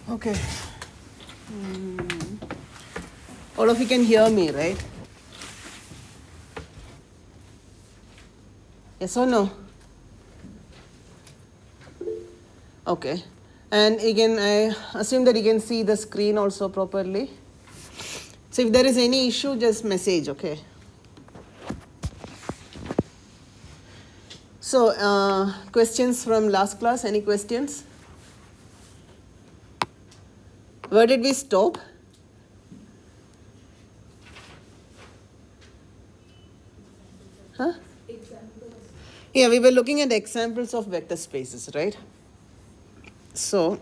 Okay. All of you can hear me, right? Yes or no? Okay. And again, I assume that you can see the screen also properly. So if there is any issue, just message, okay? So, questions from last class? Any questions? Where did we stop? Huh? Yeah, we were looking at examples of vector spaces, right? So,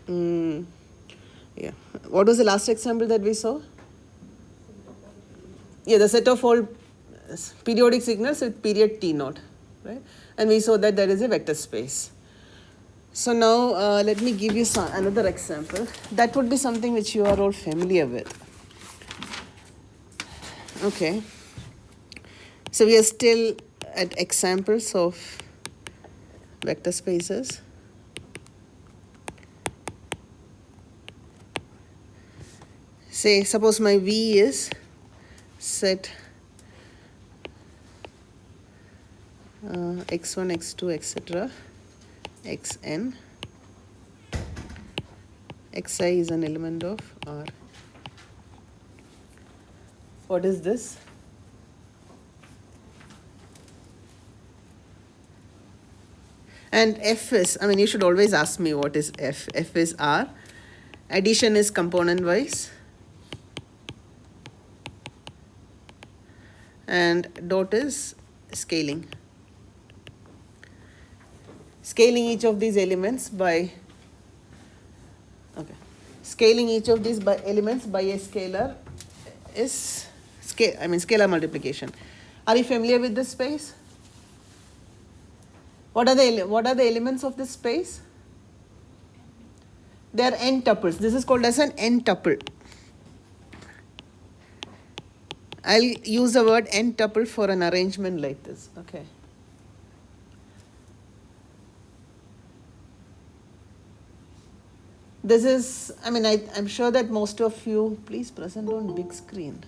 yeah. What was the last example that we saw? Yeah, the set of all periodic signals with period t naught, right? And we saw that there is a vector space. So now let me give you another example. That would be something which you are all familiar with. Okay. So we are still at examples of vector spaces. Say, suppose my V is set x1, x2, etc. xn. xi is an element of R. What is this? And F is, I mean, you should always ask me what is F. F is R. Addition is component wise. And dot is scaling. Scaling each of these elements by, okay, scaling each of these by elements by a scalar is scalar multiplication. Are you familiar with this space? What are the elements of this space? They are n tuples. This is called as an n tuple. I'll use the word n tuple for an arrangement like this. Okay. This is, I mean, I'm sure that most of you, please present on big screen.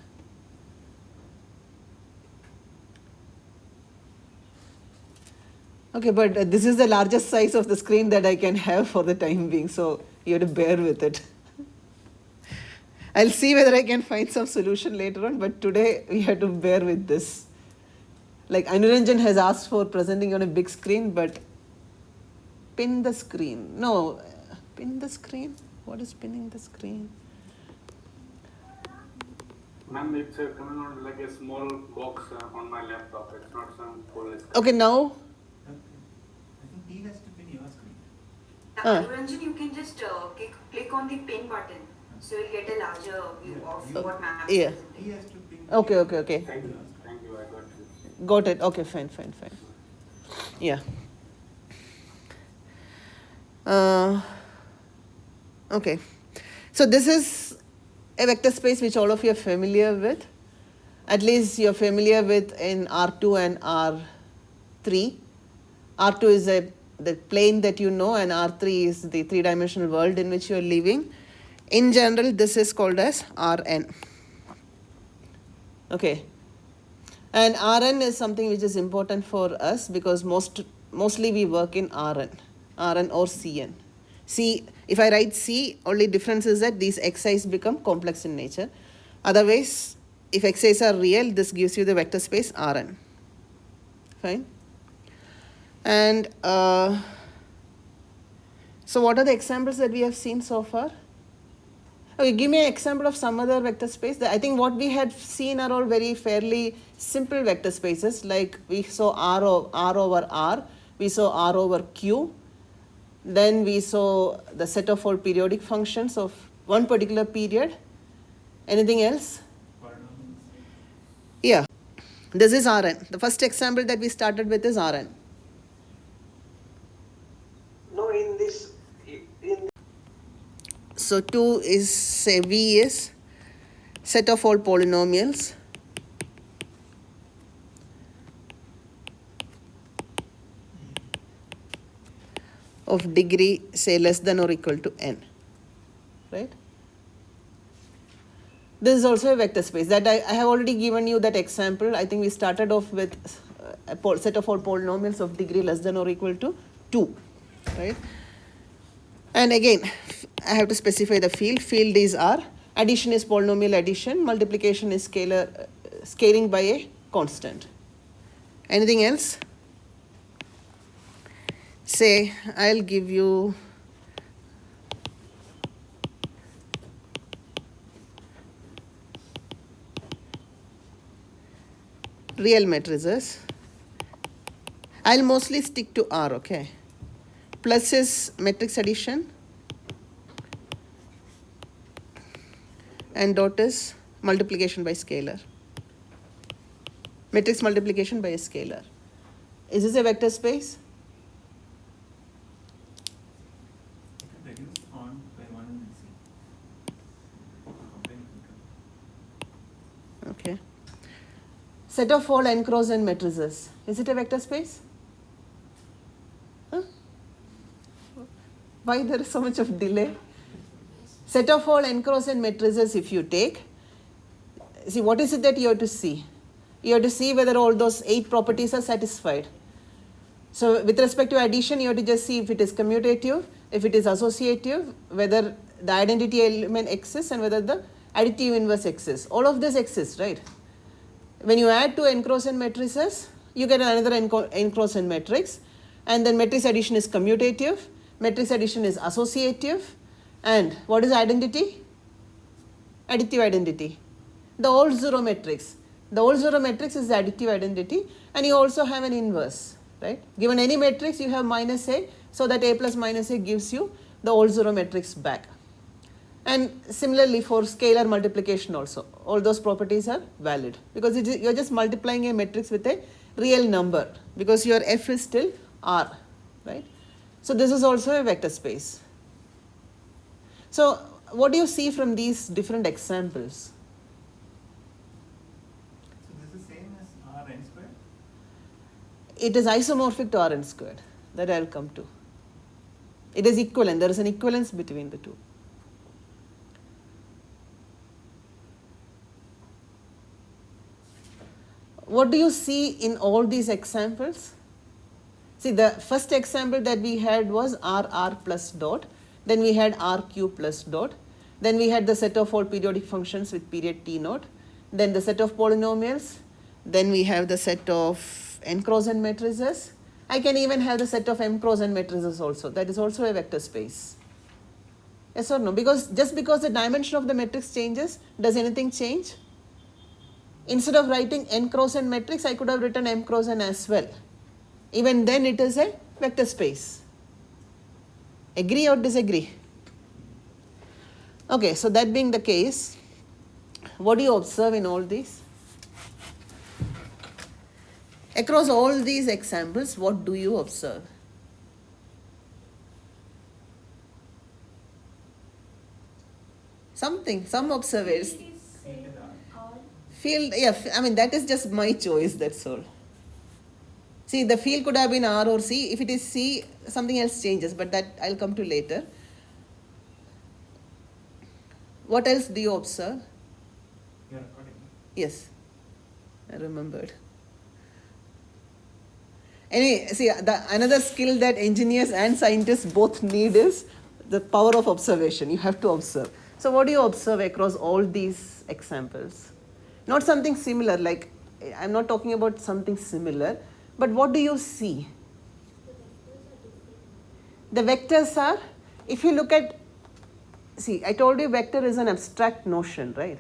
Okay, but this is the largest size of the screen that I can have for the time being, so you have to bear with it. I'll see whether I can find some solution later on, but today we have to bear with this. Like Anuranjan has asked for presenting on a big screen, but pin the screen. No, pin the screen? What is pinning the screen? Ma'am, it's coming on like a small box on my laptop. It's not some full screen. Okay, now? I think he has to pin your screen. Anuranjan, you can just click on the pin button, so you'll get a larger view of what ma'am is Yeah. presenting. He has to pin. Okay. Thank you, I got you. Got it. Okay, fine. Yeah. Okay. So this is a vector space which all of you are familiar with. At least you're familiar with in R2 and R3. R2 is the plane that you know, and R3 is the three-dimensional world in which you are living. In general, this is called as Rn. Okay. And Rn is something which is important for us because mostly we work in Rn or Cn. C, if I write C, only difference is that these xi's become complex in nature. Otherwise, if xi's are real, this gives you the vector space Rn. Fine. And so what are the examples that we have seen so far? Okay, give me an example of some other vector space. I think what we had seen are all very fairly simple vector spaces, like we saw R over R, we saw R over Q, then we saw the set of all periodic functions of one particular period. Anything else? Yeah, this is Rn. The first example that we started with is Rn. No, in this. So 2 is, say, V is set of all polynomials of degree, say, less than or equal to n. right? This is also a vector space. That I have already given you that example. I think we started off with a set of all polynomials of degree less than or equal to 2, right? And again, I have to specify the field. Field is R. Addition is polynomial addition. Multiplication is scaling by a constant. Anything else? Say, I'll give you real matrices. I'll mostly stick to R, okay? Plus is matrix addition, and dot is multiplication by scalar. Matrix multiplication by a scalar. Is this a vector space? You can reduce on by 1 and then see. Okay. Set of all n cross n matrices. Is it a vector space? Huh? Why there is so much of delay? Set of all n cross n matrices, if you take, see, what is it that you have to see? You have to see whether all those 8 properties are satisfied. So with respect to addition, you have to just see if it is commutative, if it is associative, whether the identity element exists, and whether the additive inverse exists. All of this exists, right? When you add two n cross n matrices, you get another n cross n matrix, and then matrix addition is commutative, matrix addition is associative, and what is identity? Additive identity. The all zero matrix. The all zero matrix is the additive identity, and you also have an inverse, right? Given any matrix, you have minus A, so that A plus minus A gives you the all zero matrix back. And similarly for scalar multiplication also, all those properties are valid, because you're just multiplying a matrix with a real number, because your F is still R, right? So this is also a vector space. So what do you see from these different examples? So this is same as Rn squared? It is isomorphic to Rn squared. That I'll come to. It is equivalent. There is an equivalence between the two. What do you see in all these examples? See, the first example that we had was R plus dot. Then we had RQ plus dot. Then we had the set of all periodic functions with period T naught. Then the set of polynomials. Then we have the set of n cross n matrices. I can even have the set of m cross n matrices also. That is also a vector space. Yes or no? Because just because the dimension of the matrix changes, does anything change? Instead of writing n cross n matrix, I could have written m cross n as well. Even then it is a vector space. Agree or disagree? Okay, so that being the case, what do you observe in all these? Across all these examples, what do you observe? Something, some observers. Field, yeah, I mean, that is just my choice, that's all. See, the field could have been R or C. If it is C, something else changes, but that I'll come to later. What else do you observe? You're recording. Yes, I remembered. Anyway, see, another skill that engineers and scientists both need is the power of observation. You have to observe. So what do you observe across all these examples? Not something similar, like, I'm not talking about something similar, but what do you see? The vectors are, if you look at, see, I told you vector is an abstract notion, right?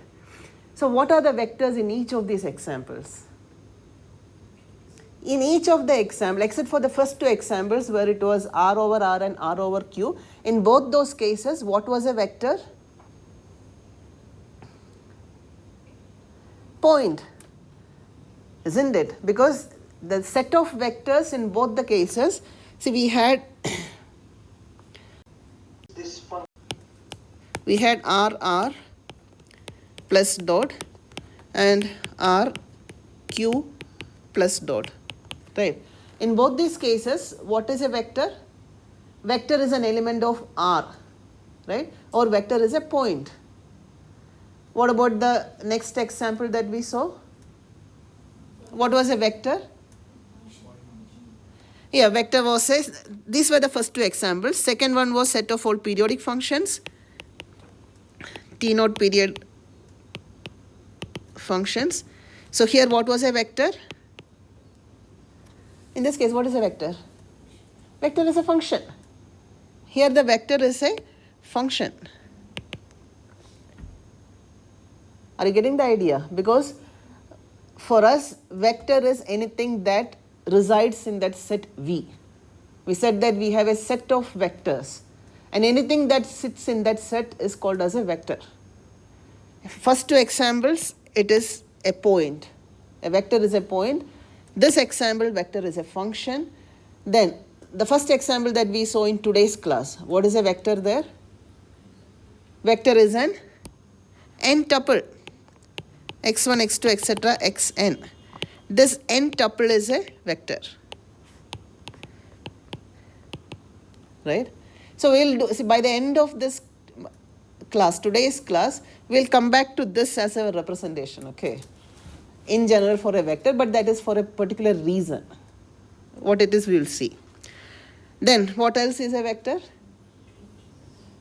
So what are the vectors in each of these examples? In each of the examples, except for the first two examples where it was R over R and R over Q, in both those cases, what was a vector? Point, isn't it? Because the set of vectors in both the cases, see, we had this function. We had R plus dot and RQ plus dot, right? In both these cases, what is a vector? Vector is an element of R, right? Or vector is a point. What about the next example that we saw? What was a vector? Yeah, vector was a, these were the first two examples. Second one was set of all periodic functions, T naught period functions. So here what was a vector? In this case, what is a vector? Vector is a function. Here the vector is a function. Are you getting the idea? Because for us, vector is anything that resides in that set V. We said that we have a set of vectors, and anything that sits in that set is called as a vector. First two examples, it is a point. A vector is a point. This example, vector is a function. Then the first example that we saw in today's class, what is a vector there? Vector is an n tuple, x1, x2, etc., xn. This n tuple is a vector, right? So we'll do, see, by the end of this class, today's class, we'll come back to this as a representation, okay? In general for a vector, but that is for a particular reason. What it is, we will see. Then what else is a vector?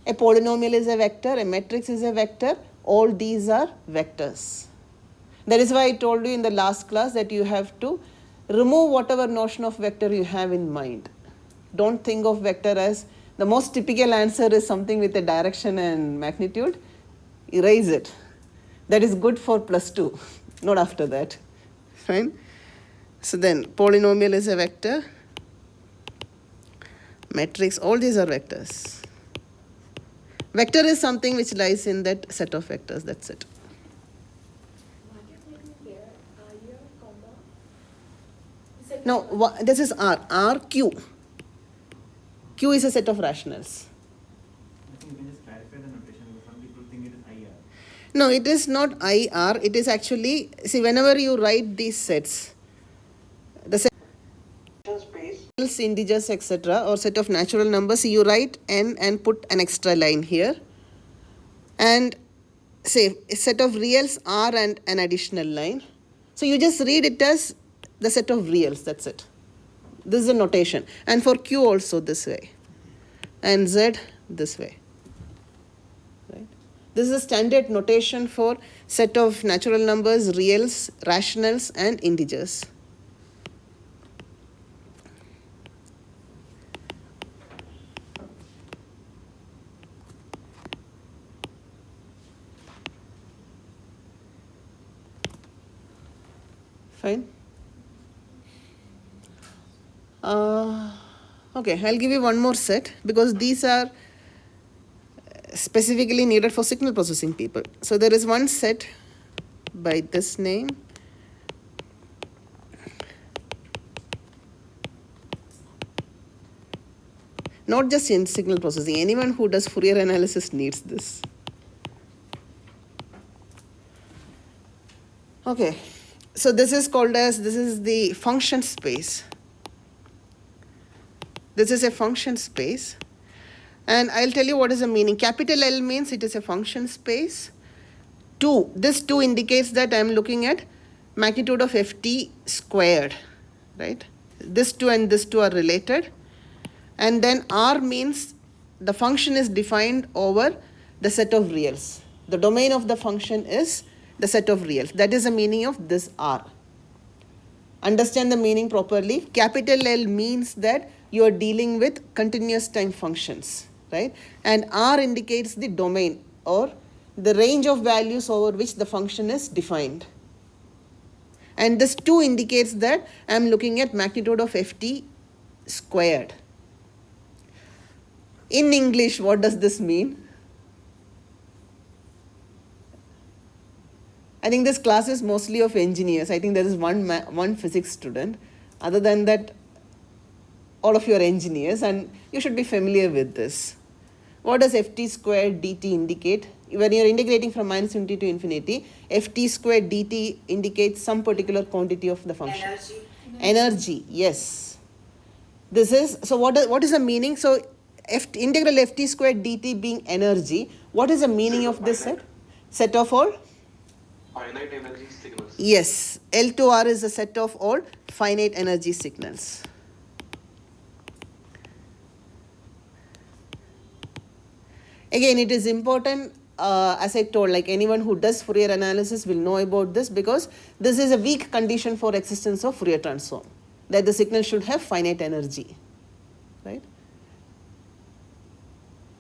A polynomial is a vector, a matrix is a vector. All these are vectors. That is why I told you in the last class that you have to remove whatever notion of vector you have in mind. Don't think of vector as, the most typical answer is something with a direction and magnitude. Erase it. That is good for +2, not after that. Fine? So then polynomial is a vector, matrix, all these are vectors. Vector is something which lies in that set of vectors, that's it. No, this is R. R, Q. Q is a set of rationals. I think you can just clarify the notation because some people think it is IR. No, it is not IR. It is actually, see, whenever you write these sets, the set space. integers, etc., or set of natural numbers, you write n and put an extra line here. And say a set of reals R and an additional line. So you just read it as the set of reals, that's it. This is a notation. And for Q also this way. And Z this way. Right? This is a standard notation for set of natural numbers, reals, rationals, and integers. Fine. Okay, I'll give you one more set because these are specifically needed for signal processing people. So there is one set by this name. Not just in signal processing, anyone who does Fourier analysis needs this. Okay, so this is called as, this is the function space. This is a function space. And I'll tell you what is the meaning. Capital L means it is a function space. 2, this 2 indicates that I'm looking at magnitude of ft squared, right? This 2 and this 2 are related. And then R means the function is defined over the set of reals. The domain of the function is the set of reals. That is the meaning of this R. Understand the meaning properly. Capital L means that you are dealing with continuous time functions, right? And R indicates the domain or the range of values over which the function is defined. And this 2 indicates that I am looking at magnitude of ft squared. In English, what does this mean? I think this class is mostly of engineers. I think there is one physics student. Other than that, all of you are engineers and you should be familiar with this. What does ft squared dt indicate? When you are integrating from -infinity to infinity, ft squared dt indicates some particular quantity of the function. Energy. Energy, yes. This is, so what is the meaning? So integral ft squared dt being energy, what is the meaning of this set? Set of all? Finite energy signals. Yes, L2R is a set of all finite energy signals. Again, it is important, as I told, like anyone who does Fourier analysis will know about this, because this is a weak condition for existence of Fourier transform, that the signal should have finite energy, right?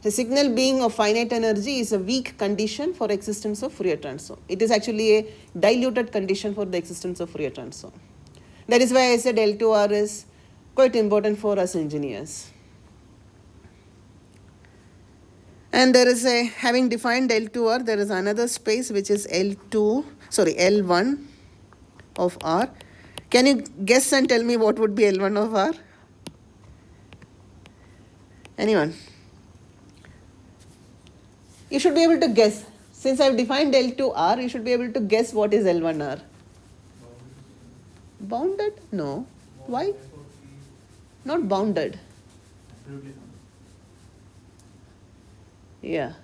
The signal being of finite energy is a weak condition for existence of Fourier transform. It is actually a diluted condition for the existence of Fourier transform. That is why I said L2R is quite important for us engineers. And there is a, having defined L2R, there is another space which is L1 of R. Can you guess and tell me what would be L1 of R? Anyone? You should be able to guess. Since I have defined L2R, you should be able to guess what is L1R. Bounded? No. Why? Not bounded. Absolutely sound. Yeah.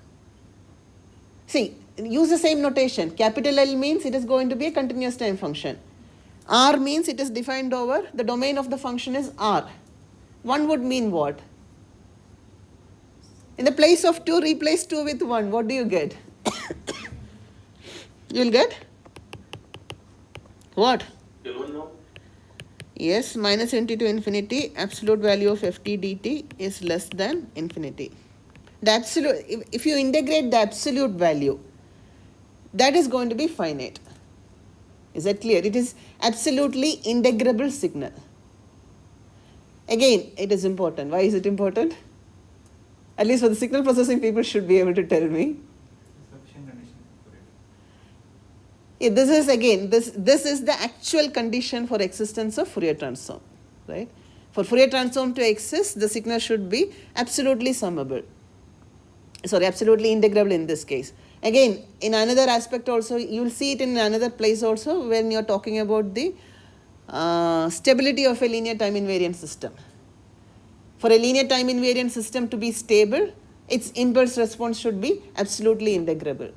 See, use the same notation. Capital L means it is going to be a continuous time function. R means it is defined over, the domain of the function is R. 1 would mean what? In the place of 2, replace 2 with 1. What do you get? You'll get? What? Yes, minus infinity to infinity, absolute value of ft dt is less than infinity. The absolute, if you integrate the absolute value, that is going to be finite. Is that clear? It is absolutely integrable signal. Again, it is important. Why is it important? At least for the signal processing people should be able to tell me. Sufficient condition for it. Yeah, this is again, this is the actual condition for existence of Fourier transform, right? For Fourier transform to exist, the signal should be absolutely summable. Sorry, absolutely integrable in this case. Again, in another aspect also, you will see it in another place also when you are talking about the stability of a linear time invariant system. For a linear time invariant system to be stable, its impulse response should be absolutely integrable.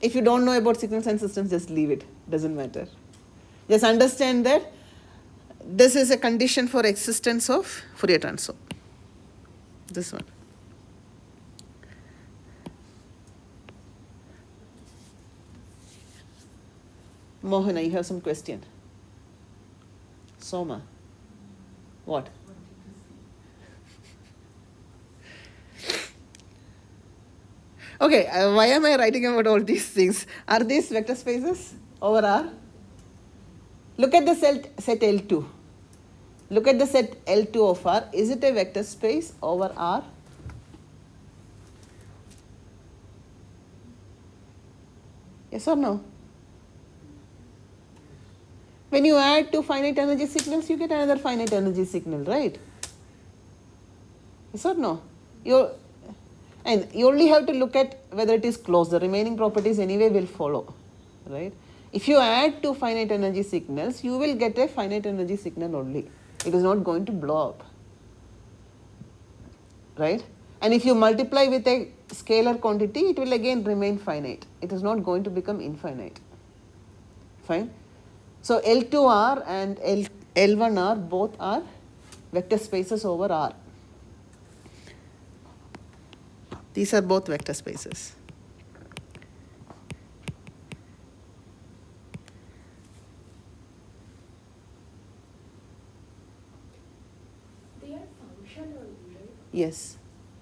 If you don't know about signal science systems, just leave it. Doesn't matter. Just understand that this is a condition for existence of Fourier transform. This one. Mohana, you have some question? Soma. What? Okay, why am I writing about all these things? Are these vector spaces over R? Look at the set L2. Look at the set L2 of R. Is it a vector space over R? Yes or no? When you add two finite energy signals, you get another finite energy signal, right? Yes or no? And you only have to look at whether it is closed. The remaining properties anyway will follow, right? If you add two finite energy signals, you will get a finite energy signal only. It is not going to blow up, right? And if you multiply with a scalar quantity, it will again remain finite. It is not going to become infinite. Fine? So L2R and L1R both are vector spaces over R. These are both vector spaces. They are function only, right? Yes.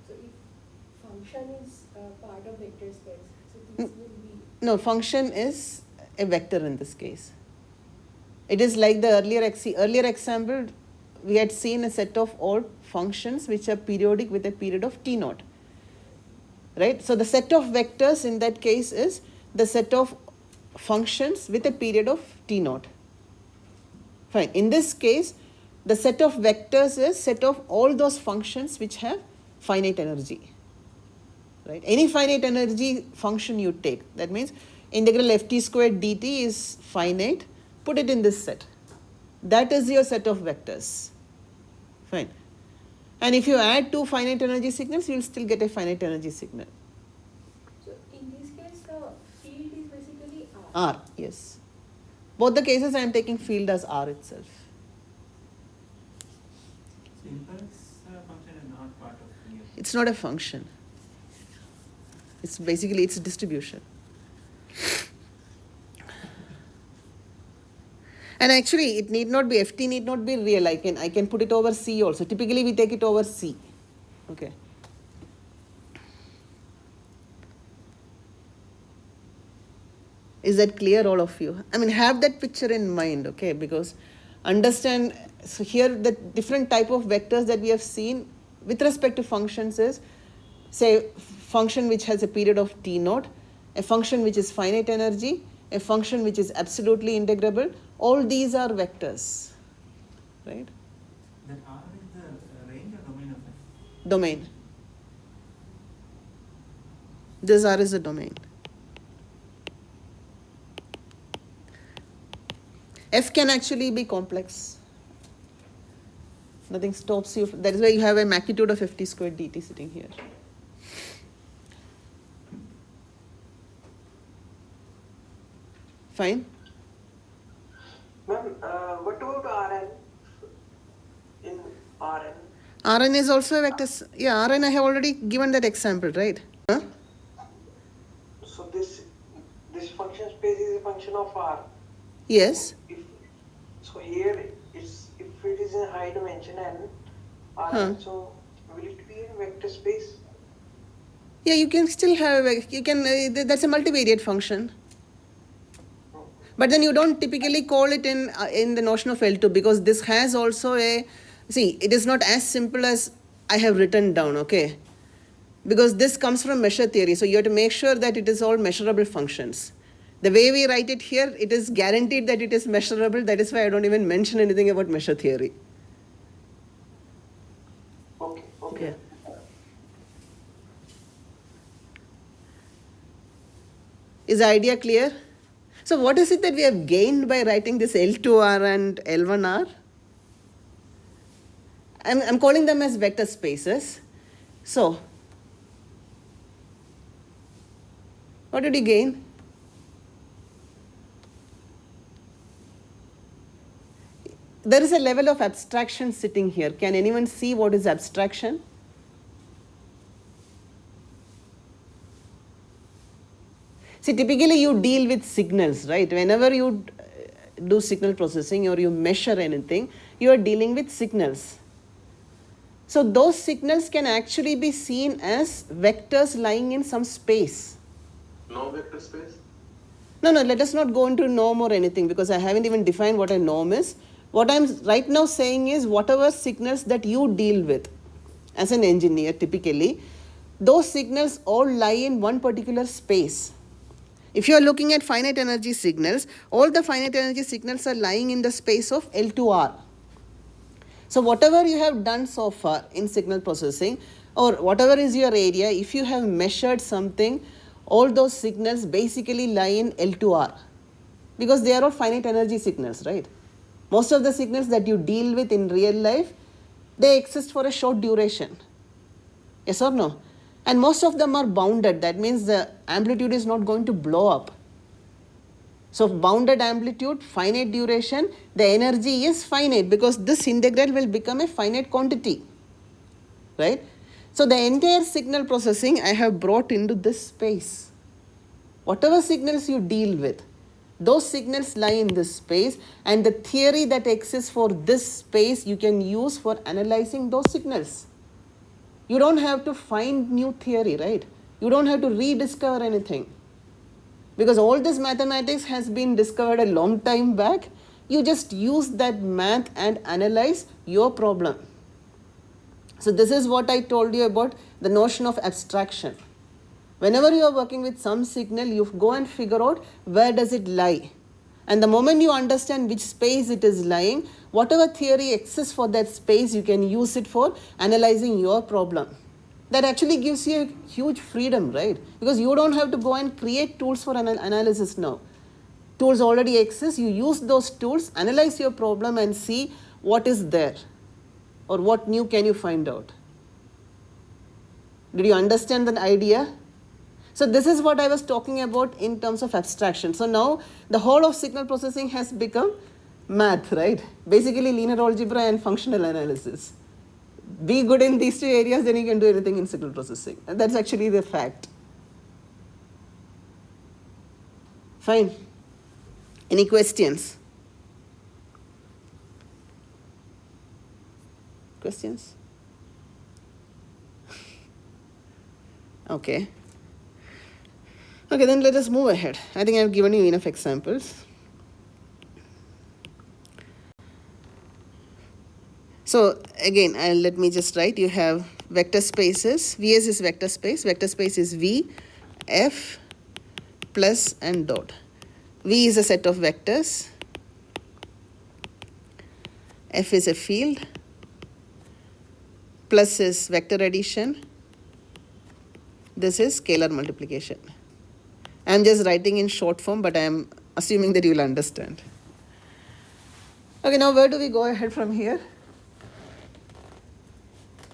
So if function is part of vector space, so these will be... No, function is a vector in this case. It is like the earlier example, we had seen a set of all functions which are periodic with a period of t naught. Right? So the set of vectors in that case is the set of functions with a period of t naught. Fine. In this case, the set of vectors is set of all those functions which have finite energy. Right? Any finite energy function you take, that means integral ft squared dt is finite, put it in this set. That is your set of vectors. Fine. And if you add two finite energy signals, you will still get a finite energy signal. So in this case, the field is basically R, yes. Both the cases I am taking field as R itself. So impulse function is not part of here. It's not a function. It's basically it's a distribution. And actually, it need not be FT need not be real. I can put it over C also. Typically, we take it over C. Okay. Is that clear, all of you? I mean, have that picture in mind, okay? Because understand. So here, the different type of vectors that we have seen with respect to functions is, say, function which has a period of t naught, a function which is finite energy, a function which is absolutely integrable. All these are vectors, right? That R is the range or domain of F? Domain. This R is the domain. F can actually be complex. Nothing stops you. That is why you have a magnitude of ft squared dt sitting here. Fine. Ma'am, what about Rn? In Rn? Rn is also a vector. Yeah, Rn I have already given that example, right? Huh? So this function space is a function of R. Yes. So here it's if it is in high dimension and Rn, so will it be in vector space? Yeah, you can still have you can. That's a multivariate function. But then you don't typically call it in the notion of L2 because this has also a, see, it is not as simple as I have written down, okay? Because this comes from measure theory, so you have to make sure that it is all measurable functions. The way we write it here, it is guaranteed that it is measurable. That is why I don't even mention anything about measure theory. Okay, okay. Yeah. Is the idea clear? So what is it that we have gained by writing this L2R and L1R? I'm calling them as vector spaces. So, what did you gain? There is a level of abstraction sitting here. Can anyone see what is abstraction? See, typically you deal with signals, right? Whenever you do signal processing or you measure anything, you are dealing with signals. So those signals can actually be seen as vectors lying in some space. No vector space? No, let us not go into norm or anything because I haven't even defined what a norm is. What I'm right now saying is whatever signals that you deal with as an engineer typically, those signals all lie in one particular space. If you are looking at finite energy signals, all the finite energy signals are lying in the space of L2R. So whatever you have done so far in signal processing or whatever is your area, if you have measured something, all those signals basically lie in L2R because they are all finite energy signals, right? Most of the signals that you deal with in real life, they exist for a short duration. Yes or no? And most of them are bounded. That means the amplitude is not going to blow up. So bounded amplitude, finite duration, the energy is finite because this integral will become a finite quantity, right? So the entire signal processing I have brought into this space. Whatever signals you deal with, those signals lie in this space and the theory that exists for this space you can use for analyzing those signals. You don't have to find new theory, right? You don't have to rediscover anything. Because all this mathematics has been discovered a long time back. You just use that math and analyze your problem. So this is what I told you about the notion of abstraction. Whenever you are working with some signal, you go and figure out where does it lie. And the moment you understand which space it is lying, whatever theory exists for that space, you can use it for analyzing your problem. That actually gives you a huge freedom, right? Because you don't have to go and create tools for analysis now. Tools already exist. You use those tools, analyze your problem and see what is there. Or what new can you find out? Did you understand the idea? So this is what I was talking about in terms of abstraction. So now the whole of signal processing has become math, right? Basically linear algebra and functional analysis. Be good in these two areas, then you can do anything in signal processing. And that's actually the fact. Fine. Any questions? Questions? Okay. Okay, then let us move ahead. I think I have given you enough examples. So again, let me just write. You have vector spaces. Vs is vector space. Vector space is V, F, plus and dot. V is a set of vectors. F is a field. Plus is vector addition. This is scalar multiplication. I am just writing in short form, but I am assuming that you will understand. Okay, now where do we go ahead from here?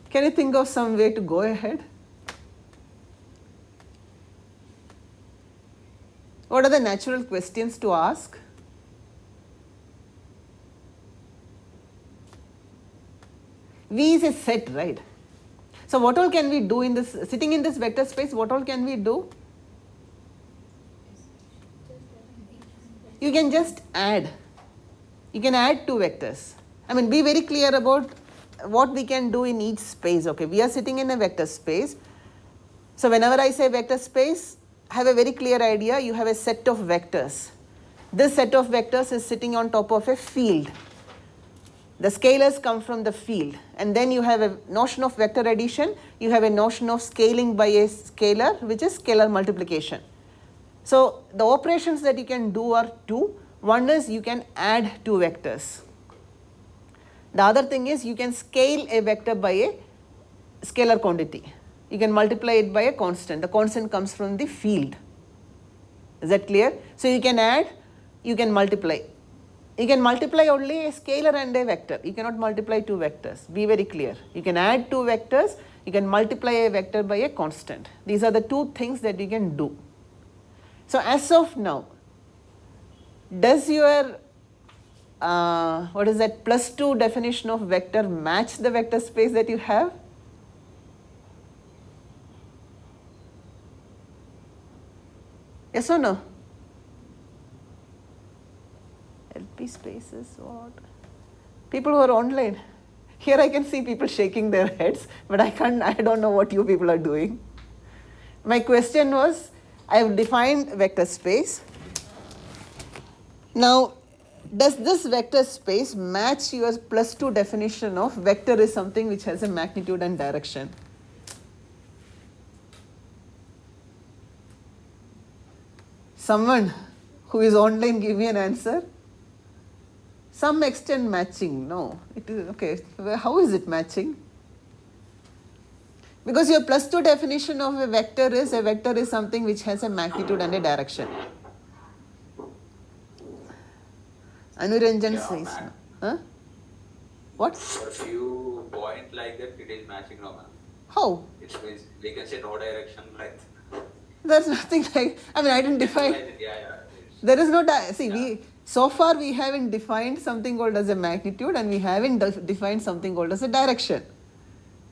Can you think of some way to go ahead? What are the natural questions to ask? V is a set, right? So what all can we do in this, sitting in this vector space, what all can we do? You can just add. You can add two vectors. I mean, be very clear about what we can do in each space. Okay, we are sitting in a vector space. So whenever I say vector space, have a very clear idea. You have a set of vectors. This set of vectors is sitting on top of a field. The scalars come from the field. And then you have a notion of vector addition. You have a notion of scaling by a scalar, which is scalar multiplication. So the operations that you can do are two. One is you can add two vectors. The other thing is you can scale a vector by a scalar quantity. You can multiply it by a constant. The constant comes from the field. Is that clear? So you can add, you can multiply. You can multiply only a scalar and a vector. You cannot multiply two vectors. Be very clear. You can add two vectors. You can multiply a vector by a constant. These are the two things that you can do. So as of now, does your what is that +2 definition of vector match the vector space that you have? Yes or no? LP spaces, what? People who are online. Here I can see people shaking their heads, but I don't know what you people are doing. My question was, I have defined vector space. Now, does this vector space match your +2 definition of vector is something which has a magnitude and direction? Someone who is online, give me an answer. Some extent matching, no. It is okay. How is it matching? Because your +2 definition of a vector is something which has a magnitude and a direction. Anuranjan says no. Huh? What? For a few point like that, it is matching no, ma'am. How? It means we can say no direction like. There's nothing like, I mean, I didn't define. There is no, so far we haven't defined something called as a magnitude and we haven't defined something called as a direction.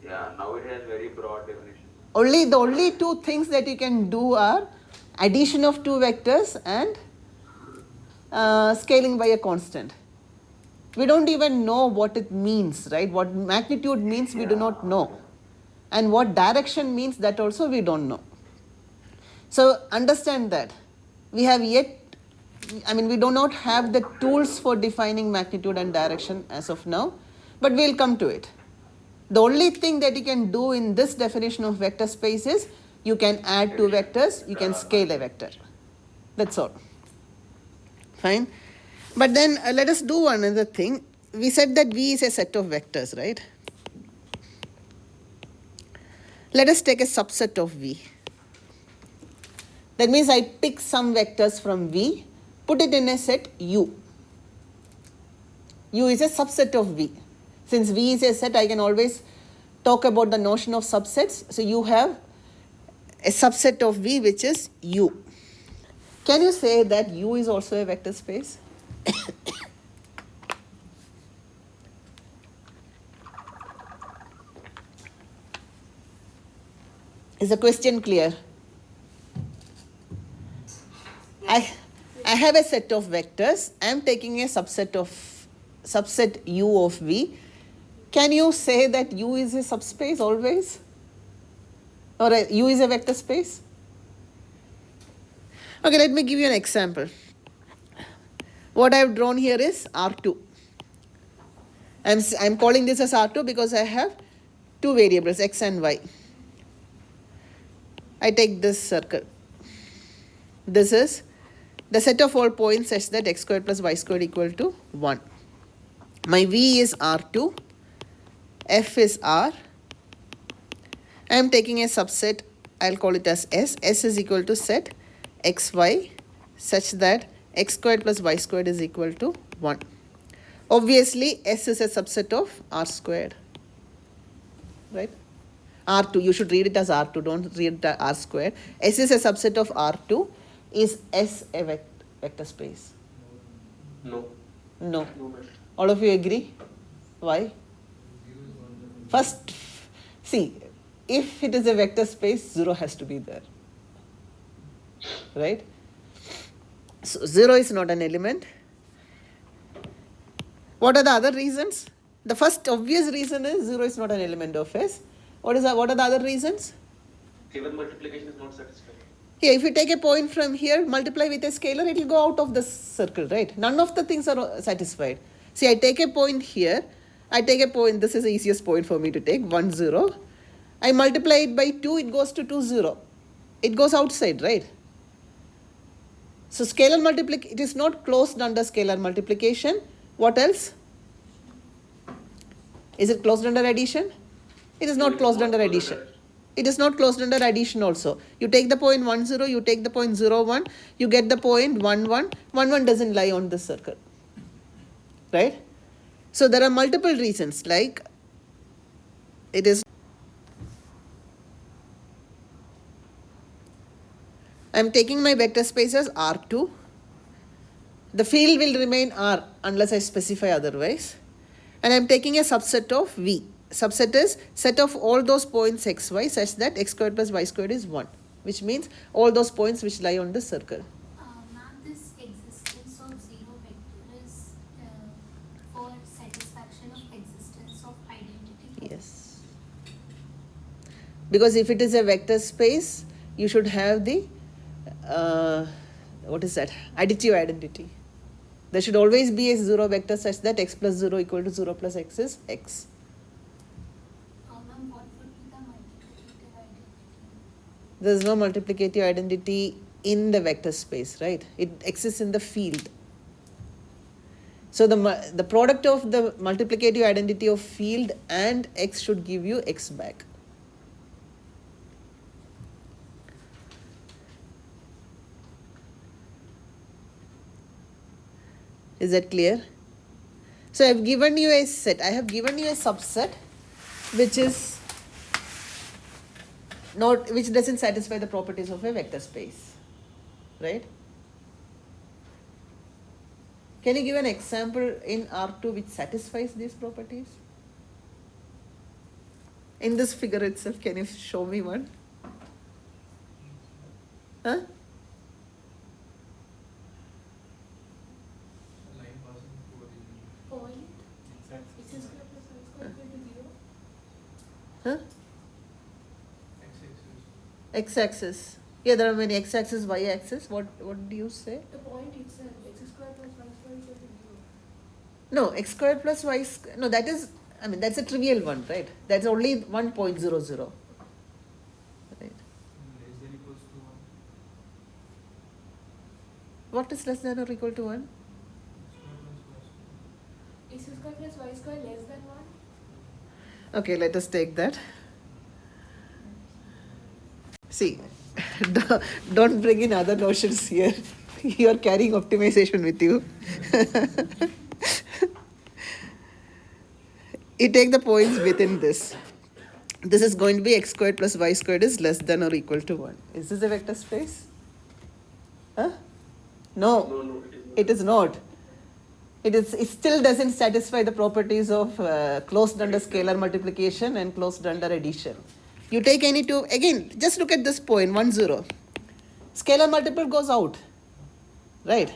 Yeah, now it has very broad definition. The only two things that you can do are addition of two vectors and scaling by a constant. We don't even know what it means, right? What magnitude means we do not know. And what direction means, that also we don't know. So understand that. We have yet, we do not have the tools for defining magnitude and direction as of now, but we'll come to it. The only thing that you can do in this definition of vector space is you can add two vectors, you can scale a vector. That's all. Fine. But then let us do another thing. We said that V is a set of vectors, right? Let us take a subset of V. That means I pick some vectors from V, put it in a set U. U is a subset of V. Since V is a set, I can always talk about the notion of subsets. So you have a subset of V which is U. Can you say that U is also a vector space? Is the question clear? I have a set of vectors. I am taking a subset U of V. Can you say that U is a subspace always? Or U is a vector space? Okay, let me give you an example. What I have drawn here is R2. I'm calling this as R2 because I have two variables, X and Y. I take this circle. This is the set of all points such that x squared plus y squared equal to 1. My V is R2, F is R. I am taking a subset, I'll call it as S. S is equal to set xy such that x squared plus y squared is equal to 1. Obviously, S is a subset of R squared, right? R2, you should read it as R2, don't read it R squared. S is a subset of R2. Is S a vector space? No. No. No, ma'am. All of you agree? Why? First, see, if it is a vector space, 0 has to be there, right? So 0 is not an element. What are the other reasons? The first obvious reason is 0 is not an element of S. What are the other reasons? Given multiplication is not satisfied. Here, if you take a point from here, multiply with a scalar, it will go out of the circle, right? None of the things are satisfied. See, I take a point here. I take a point, this is the easiest point for me to take, 1, 0. I multiply it by 2, it goes to 2, 0. It goes outside, right? So scalar multiplication, it is not closed under scalar multiplication. What else? Is it closed under addition? It is not closed under addition. It is not closed under addition also. You take the point 1, 0, you take the point 0, 1, you get the point 1, 1. 1, 1 doesn't lie on this circle, right? So there are multiple reasons, like it is. I am taking my vector space as R2. The field will remain R unless I specify otherwise. And I am taking a subset of V. Subset is set of all those points xy such that x squared plus y squared is 1, which means all those points which lie on this circle. Ma'am, this existence of zero vector is for satisfaction of existence of identity. Yes. Because if it is a vector space, you should have the, what is that? Additive identity. There should always be a zero vector such that x plus 0 equal to 0 plus x is x. Ma'am, what would be the multiplicative identity? There is no multiplicative identity in the vector space, right? It exists in the field. So the product of the multiplicative identity of field and x should give you x back. Is that clear? So I have given you a set. I have given you a subset which is not, which doesn't satisfy the properties of a vector space, right? Can you give an example in R2 which satisfies these properties? In this figure itself, can you show me one? Huh? Point. X-axis. X square plus y square equal to 0. Huh? X-axis. X-axis. Yeah, there are many x-axis, y-axis. What do you say? The point itself, x square plus y square equal to 0. No, x squared plus y squared. No, that is, I mean, that's a trivial one, right? That's only 1.00. Right. Less than equals to 1. What is less than or equal to 1? X square plus y square less than 1. Okay, let us take that. See, don't bring in other notions here. You are carrying optimization with you. you take the points within this. This is going to be x squared plus y squared is less than or equal to 1. Is this a vector space? Huh? No, No, it is not. It still doesn't satisfy the properties of closed under scalar multiplication and closed under addition. You take any two, again, just look at this point, 1, 0. Scalar multiple goes out, right?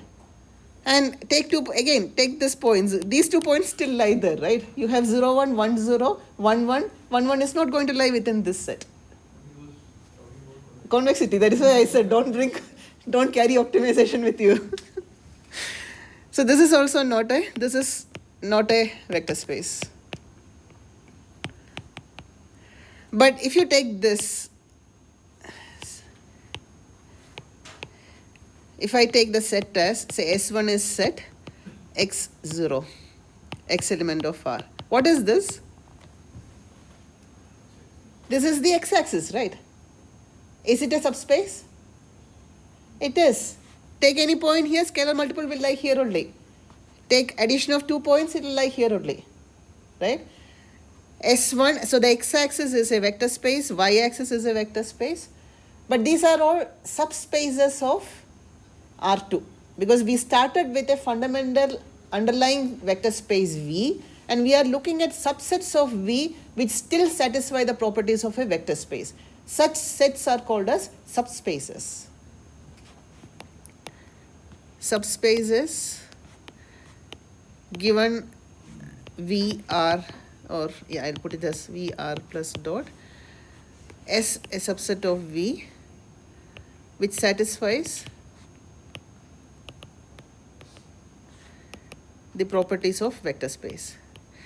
And take two, again, take this points. These 2 points still lie there, right? You have 0, 1, 1, 0, 1, 1. 1, 1 is not going to lie within this set. Convexity, that is why I said don't carry optimization with you. So this is also not a vector space. But if you take this, if I take the set as, say S1 is set x0, x element of R. What is this? This is the x-axis, right? Is it a subspace? It is. Take any point here, scalar multiple will lie here only. Take addition of 2 points, it will lie here only, right? S1, so the x-axis is a vector space, y-axis is a vector space, but these are all subspaces of R2 because we started with a fundamental underlying vector space V and we are looking at subsets of V which still satisfy the properties of a vector space. Such sets are called as subspaces. Subspaces given VR, or yeah, I'll put it as VR plus dot S a subset of V which satisfies the properties of vector space.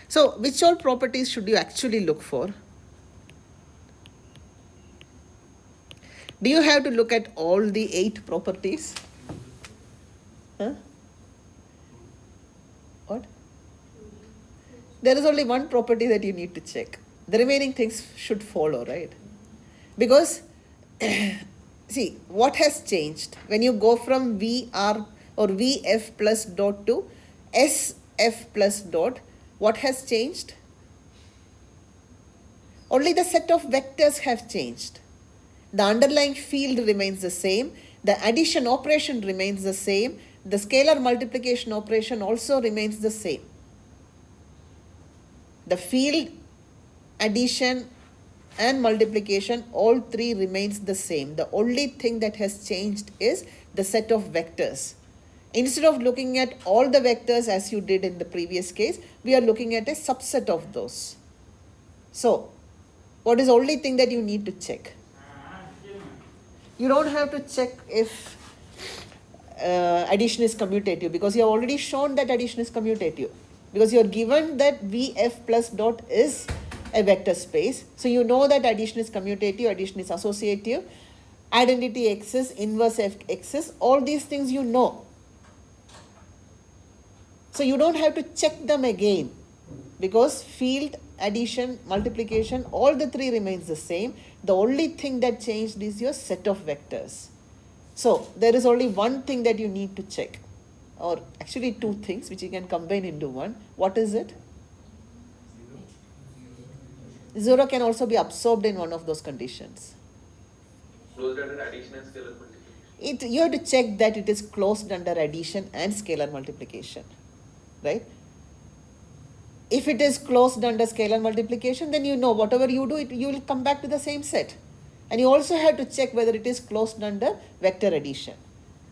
So which all properties should you actually look for? Do you have to look at all the 8 properties? Huh? What? There is only one property that you need to check. The remaining things should follow, right? Because, see, what has changed? When you go from VR or VF plus dot to SF plus dot, what has changed? Only the set of vectors have changed. The underlying field remains the same. The addition operation remains the same. The scalar multiplication operation also remains the same. The field, addition and multiplication, all 3 remains the same. The only thing that has changed is the set of vectors. Instead of looking at all the vectors as you did in the previous case, we are looking at a subset of those. So, what is the only thing that you need to check? You don't have to check if addition is commutative because you have already shown that addition is commutative. Because you are given that VF plus dot is a vector space. So you know that addition is commutative, addition is associative, identity X's, inverse F X's, all these things you know. So you don't have to check them again because field, addition, multiplication, all the 3 remains the same. The only thing that changed is your set of vectors. So there is only one thing that you need to check, or actually 2 things which you can combine into one. What is it? 0 can also be absorbed in one of those conditions. Closed under addition and scalar multiplication. You have to check that it is closed under addition and scalar multiplication, right? If it is closed under scalar multiplication, then you know whatever you do, you will come back to the same set. And you also have to check whether it is closed under vector addition.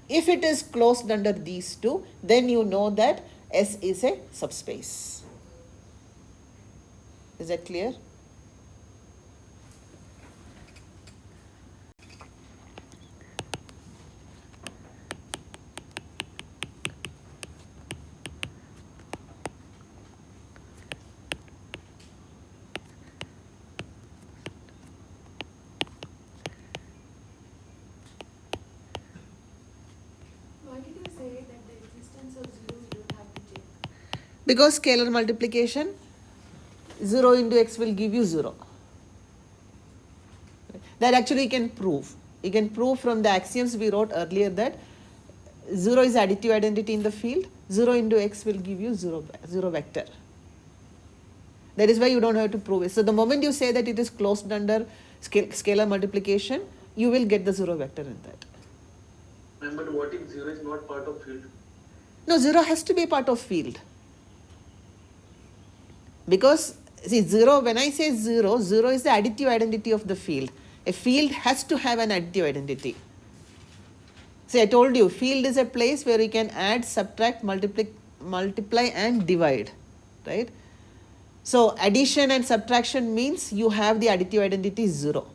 If it is closed under these 2, then you know that S is a subspace. Is that clear? Why did you say that the existence of 0 you don't have to check? Because scalar multiplication, 0 into x will give you 0. That actually you can prove. You can prove from the axioms we wrote earlier that 0 is additive identity in the field, 0 into x will give you 0 vector. That is why you don't have to prove it. So the moment you say that it is closed under scalar multiplication, you will get the 0 vector in that. Ma'am, but what if 0 is not part of field? No, 0 has to be part of field. Because, see, 0, when I say 0, 0 is the additive identity of the field. A field has to have an additive identity. See, I told you, field is a place where you can add, subtract, multiply and divide, right? So, addition and subtraction means you have the additive identity 0.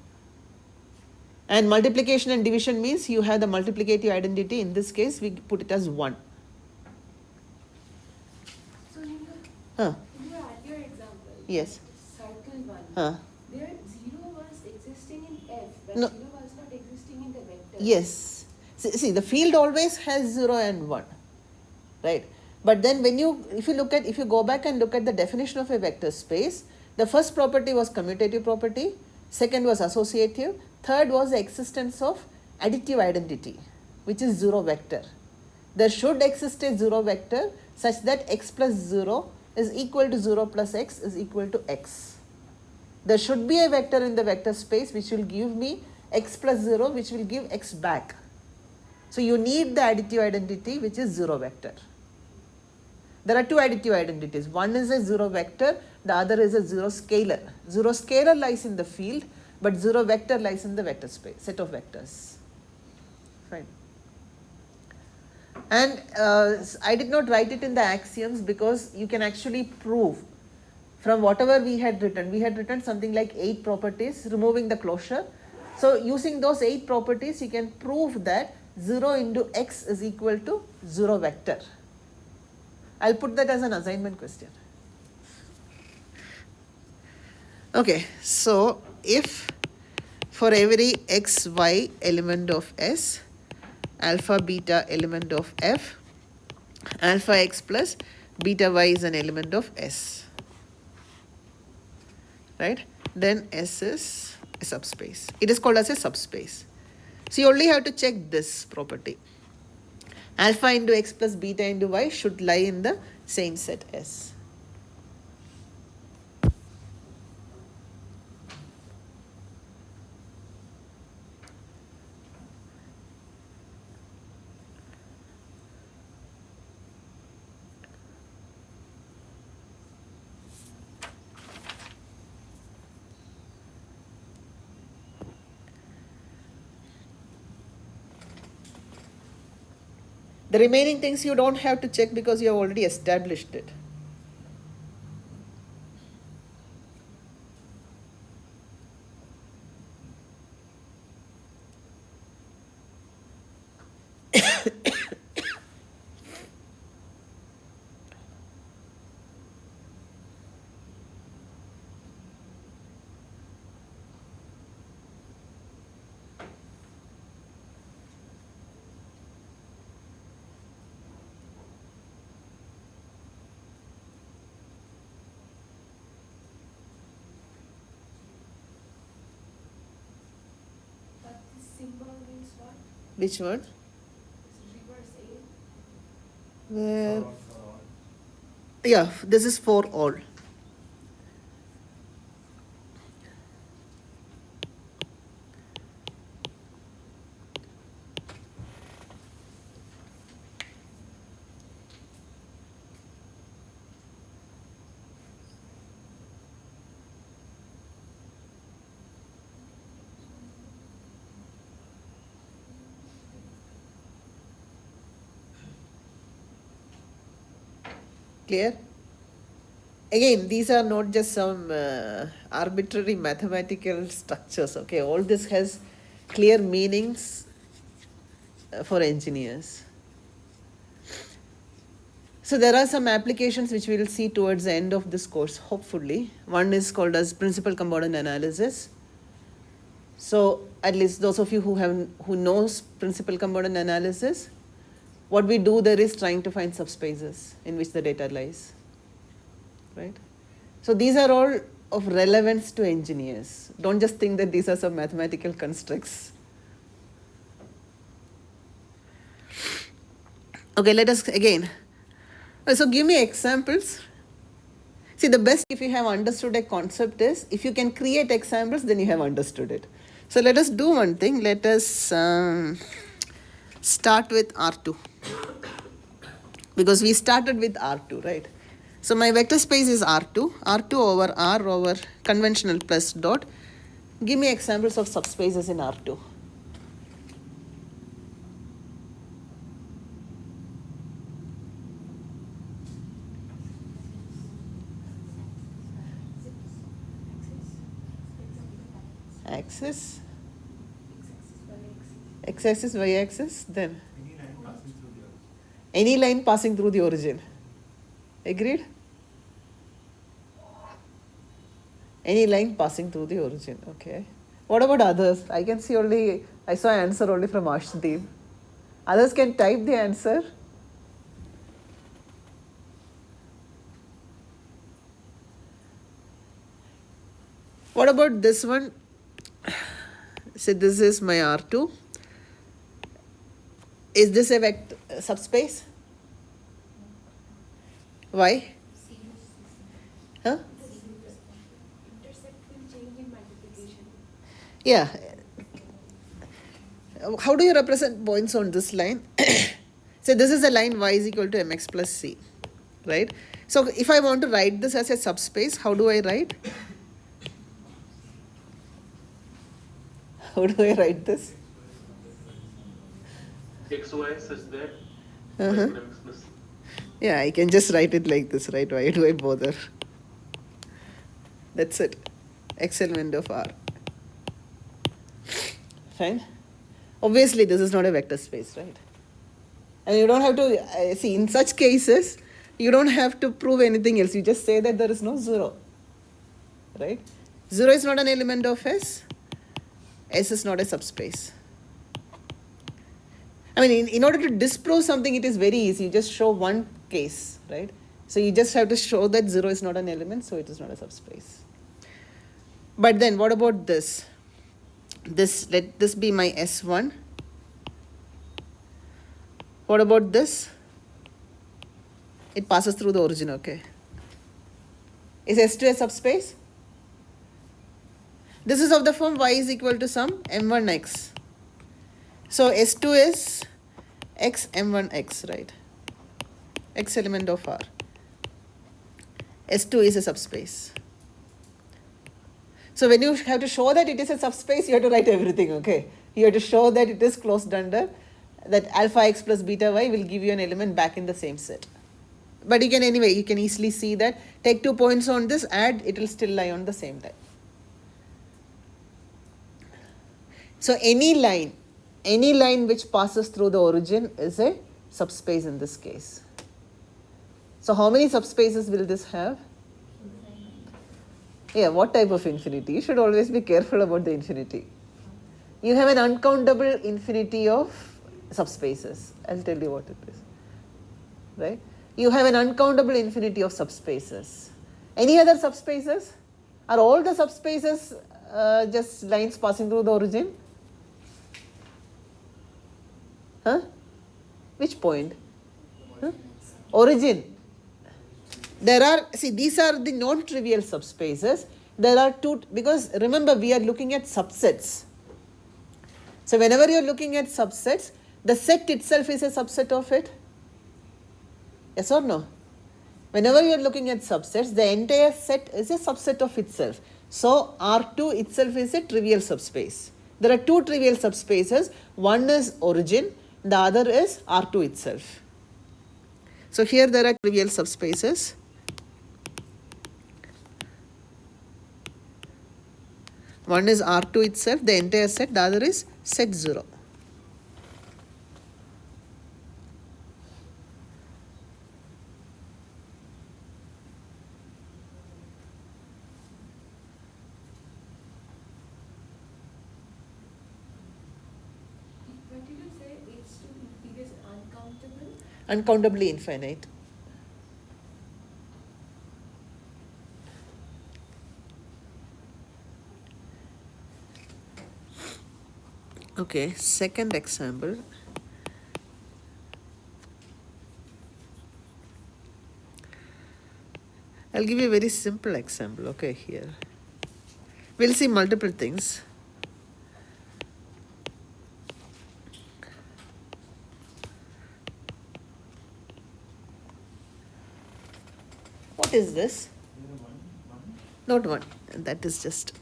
And multiplication and division means you have the multiplicative identity. In this case, we put it as 1. So in Huh. your earlier example, Yes. circle 1, Huh. there 0 was existing in F, but No. 0 was not existing in the vector. Yes. See, the field always has 0 and 1, right? But then when if you go back and look at the definition of a vector space, the first property was commutative property, second was associative, third was the existence of additive identity, which is 0 vector. There should exist a 0 vector such that x plus 0 is equal to 0 plus x is equal to x. There should be a vector in the vector space which will give me x plus 0, which will give x back. So you need the additive identity, which is 0 vector. There are two additive identities. One is a 0 vector, the other is a 0 scalar. 0 scalar lies in the field, but 0 vector lies in the vector space, set of vectors. Fine. And I did not write it in the axioms because you can actually prove from whatever we had written something like 8 properties, removing the closure. So using those 8 properties, you can prove that 0 into x is equal to 0 vector. I'll put that as an assignment question. Okay, so if for every x, y element of S, alpha, beta element of F, alpha x plus beta y is an element of S, right? Then S is a subspace. It is called as a subspace. So you only have to check this property. Alpha into x plus beta into y should lie in the same set S. The remaining things you don't have to check because you have already established it. But this symbol means what? Which one? It's reverse A. Where? For all. Yeah, this is for all. Clear? Again, these are not just some arbitrary mathematical structures, okay? All this has clear meanings for engineers. So there are some applications which we will see towards the end of this course, hopefully. One is called as principal component analysis. So at least those of you who knows principal component analysis, what we do there is trying to find subspaces in which the data lies, right? So these are all of relevance to engineers. Don't just think that these are some mathematical constructs. Okay, let us again. So give me examples. See, the best if you have understood a concept is if you can create examples, then you have understood it. So let us do one thing. Let us start with R2. Because we started with R2, right? So my vector space is R2. R2 over R over conventional plus dot. Give me examples of subspaces in R2. Axis, x-axis, y-axis, then Any line passing through the origin. any line passing through the origin. Agreed? Any line passing through the origin, okay. What about others? I saw answer only from Ashdeep. Others can type the answer. What about this one? So this is my R2. Is this a vector subspace? Why? Huh? Intercept will change in multiplication. Yeah. How do you represent points on this line? So this is a line y is equal to mx plus c, right? So if I want to write this as a subspace, how do I write? How do I write this? XY such that Uh-huh. mx plus Yeah, I can just write it like this, right? Why do I bother? That's it. X element of R. Fine. Obviously, this is not a vector space, right? And you don't have to, see, in such cases, you don't have to prove anything else. You just say that there is no 0, right? 0 is not an element of S. S is not a subspace. I mean, in order to disprove something, it is very easy. You just show one case, right? So you just have to show that 0 is not an element, so it is not a subspace. But then what about this? Let this be my S1. What about this? It passes through the origin, okay. Is S2 a subspace? This is of the form y is equal to some m1x. So S2 is x m1x, right? X element of R. S2 is a subspace. So when you have to show that it is a subspace, you have to write everything, okay? You have to show that it is closed under, that alpha x plus beta y will give you an element back in the same set. But you can easily see that, take 2 points on this, add, it will still lie on the same line. So any line which passes through the origin is a subspace in this case. So how many subspaces will this have? Yeah, what type of infinity? You should always be careful about the infinity. You have an uncountable infinity of subspaces. I'll tell you what it is. Right? You have an uncountable infinity of subspaces. Any other subspaces? Are all the subspaces just lines passing through the origin? Huh? Which point? Huh? Origin. These are the non-trivial subspaces. There are two, because remember we are looking at subsets. So whenever you are looking at subsets, the set itself is a subset of it. Yes or no? Whenever you are looking at subsets, the entire set is a subset of itself. So R2 itself is a trivial subspace. There are two trivial subspaces. One is origin, the other is R2 itself. So here there are trivial subspaces. One is R2 itself, the entire set, the other is set 0. What did you say? H2 is uncountable? Uncountably infinite. Okay, second example. I'll give you a very simple example, okay, here. We'll see multiple things. What is this? Not one. That is just.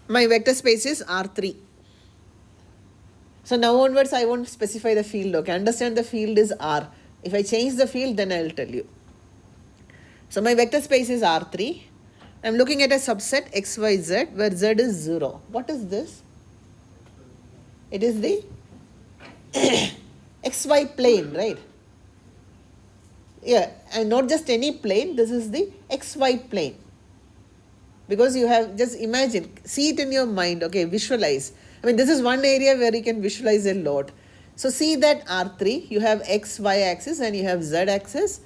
My vector space is R3. So now onwards I won't specify the field, okay. Understand the field is R. If I change the field, then I will tell you. So my vector space is R3. I am looking at a subset XYZ where Z is 0. What is this? It is the XY plane, right? Yeah, and not just any plane, this is the XY plane. Because you have, just imagine, see it in your mind, okay, visualize. I mean, this is one area where you can visualize a lot. So see that R3, you have X, Y axis and you have Z axis.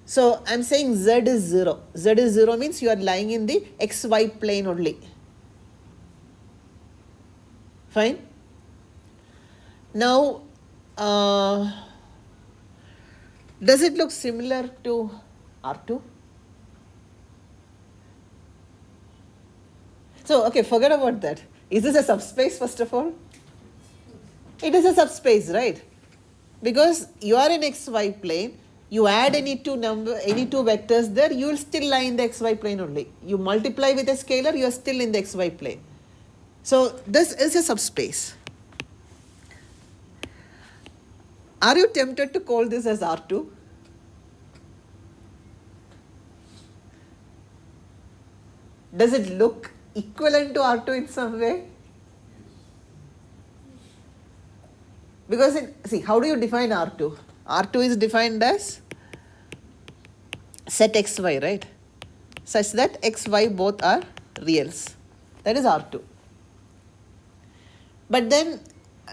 So I'm saying Z is 0. Z is 0 means you are lying in the XY plane only. Fine? Now, does it look similar to R2? So, okay, forget about that. Is this a subspace first of all? It is a subspace, right? Because you are in XY plane, you add any two vectors there, you will still lie in the XY plane only. You multiply with a scalar, you are still in the XY plane. So, this is a subspace. Are you tempted to call this as R2? Does it look equivalent to R2 in some way? Because, see, how do you define R2? R2 is defined as set xy, right? Such that xy both are reals. That is R2. But then,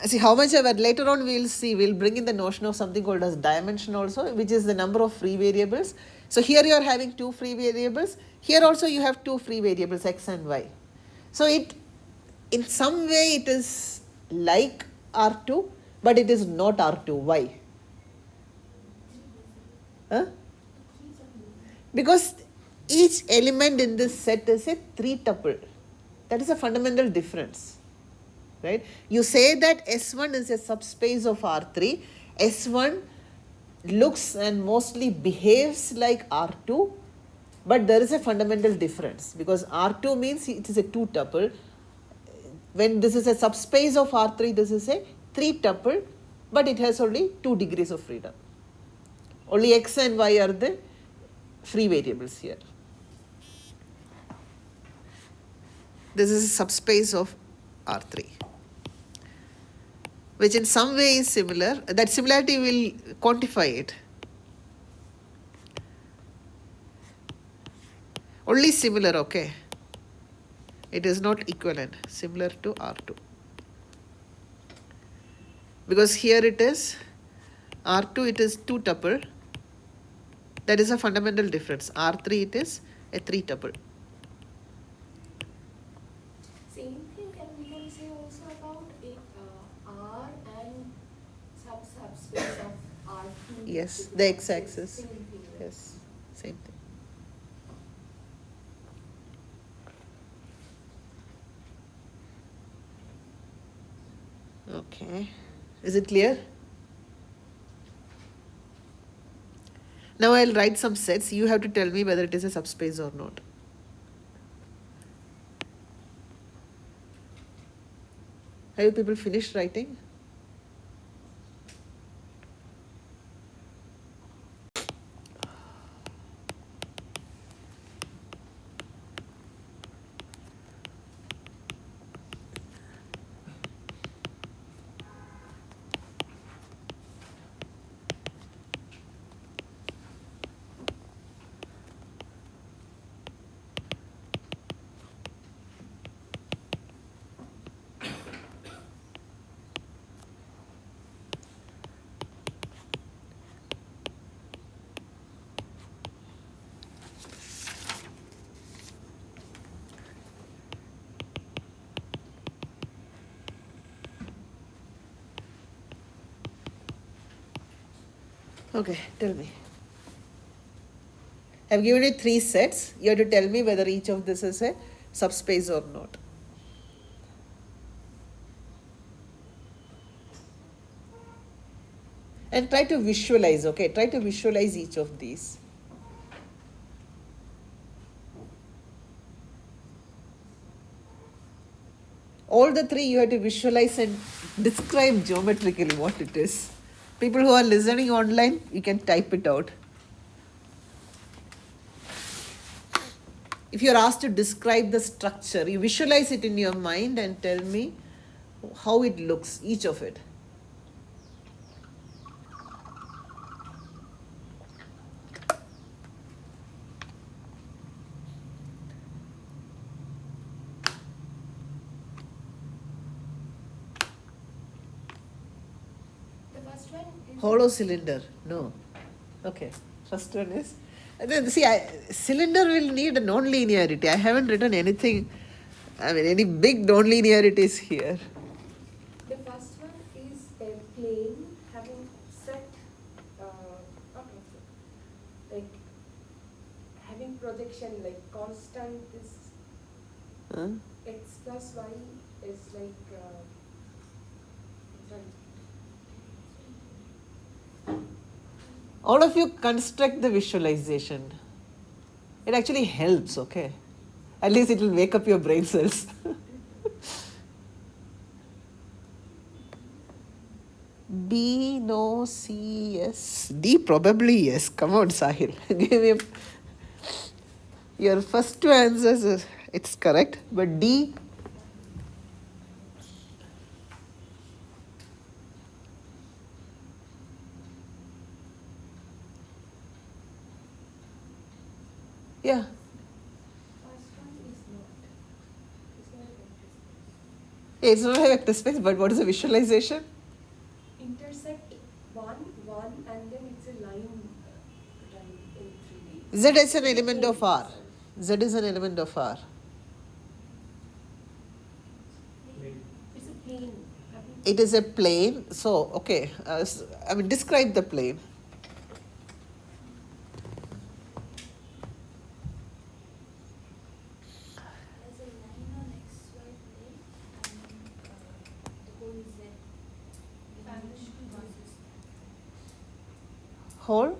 see, how much ever, later on we will see, we will bring in the notion of something called as dimension also, which is the number of free variables. So here you are having two free variables. Here also you have two free variables, x and y. So it, in some way it is like R2, but it is not R2. Why? Huh? Because each element in this set is a 3-tuple. That is a fundamental difference. Right? You say that S1 is a subspace of R3. S1 looks and mostly behaves like R2, but there is a fundamental difference because R2 means it is a 2-tuple. When this is a subspace of R3, this is a 3-tuple, but it has only 2 degrees of freedom. Only x and y are the free variables here. This is a subspace of R3, which in some way is similar. That similarity will quantify it. Only similar, okay. It is not equivalent, similar to R2. Because here it is, R2 it is 2-tuple. That is a fundamental difference. R3 it is a 3-tuple. Same thing we can say also about R and subspace of R2. Yes, the x-axis. Same thing. Yes, same thing. Okay, is it clear? Now I'll write some sets. You have to tell me whether it is a subspace or not. Have you people finished writing? Okay, tell me. I've given you 3 sets. You have to tell me whether each of this is a subspace or not. And try to visualize, okay? Try to visualize each of these. All the 3 you have to visualize and describe geometrically what it is. People who are listening online, you can type it out. If you are asked to describe the structure, you visualize it in your mind and tell me how it looks, each of it. The first one is Hollow cylinder, no. Okay, first one is. And then see, cylinder will need a non-linearity. I haven't written anything, any big non-linearities here. the first one is a plane having set like having projection like constant is Huh? x plus y is like sorry. All of you construct the visualization. It actually helps, okay? At least it will wake up your brain cells. B, no, C, yes. D, probably yes. Come on, Sahil. Give me your first 2 answers, it's correct. But D, yeah. First one is not. It's It's not a vector space. not a vector space, but what is the visualization? Intersect one, and then it's a line run in 3D. Z is an element of R. Z is an element of R. It's a plane. It is a plane. So, okay. Describe the plane. There's a line on XY plane and the whole Z crosses Whole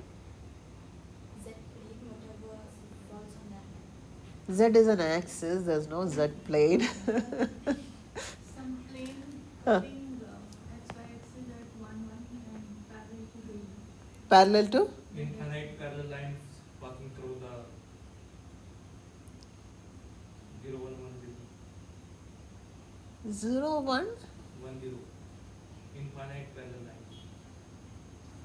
Z plane, whatever falls on that line. Z is an axis. There's no Z plane. Some plane Huh. being XY axis at 1, 1 and parallel to the Parallel to Infinite parallel lines passing through the 0, 1, 1, 0. 0, 1. 1, 0. Infinite parallel lines.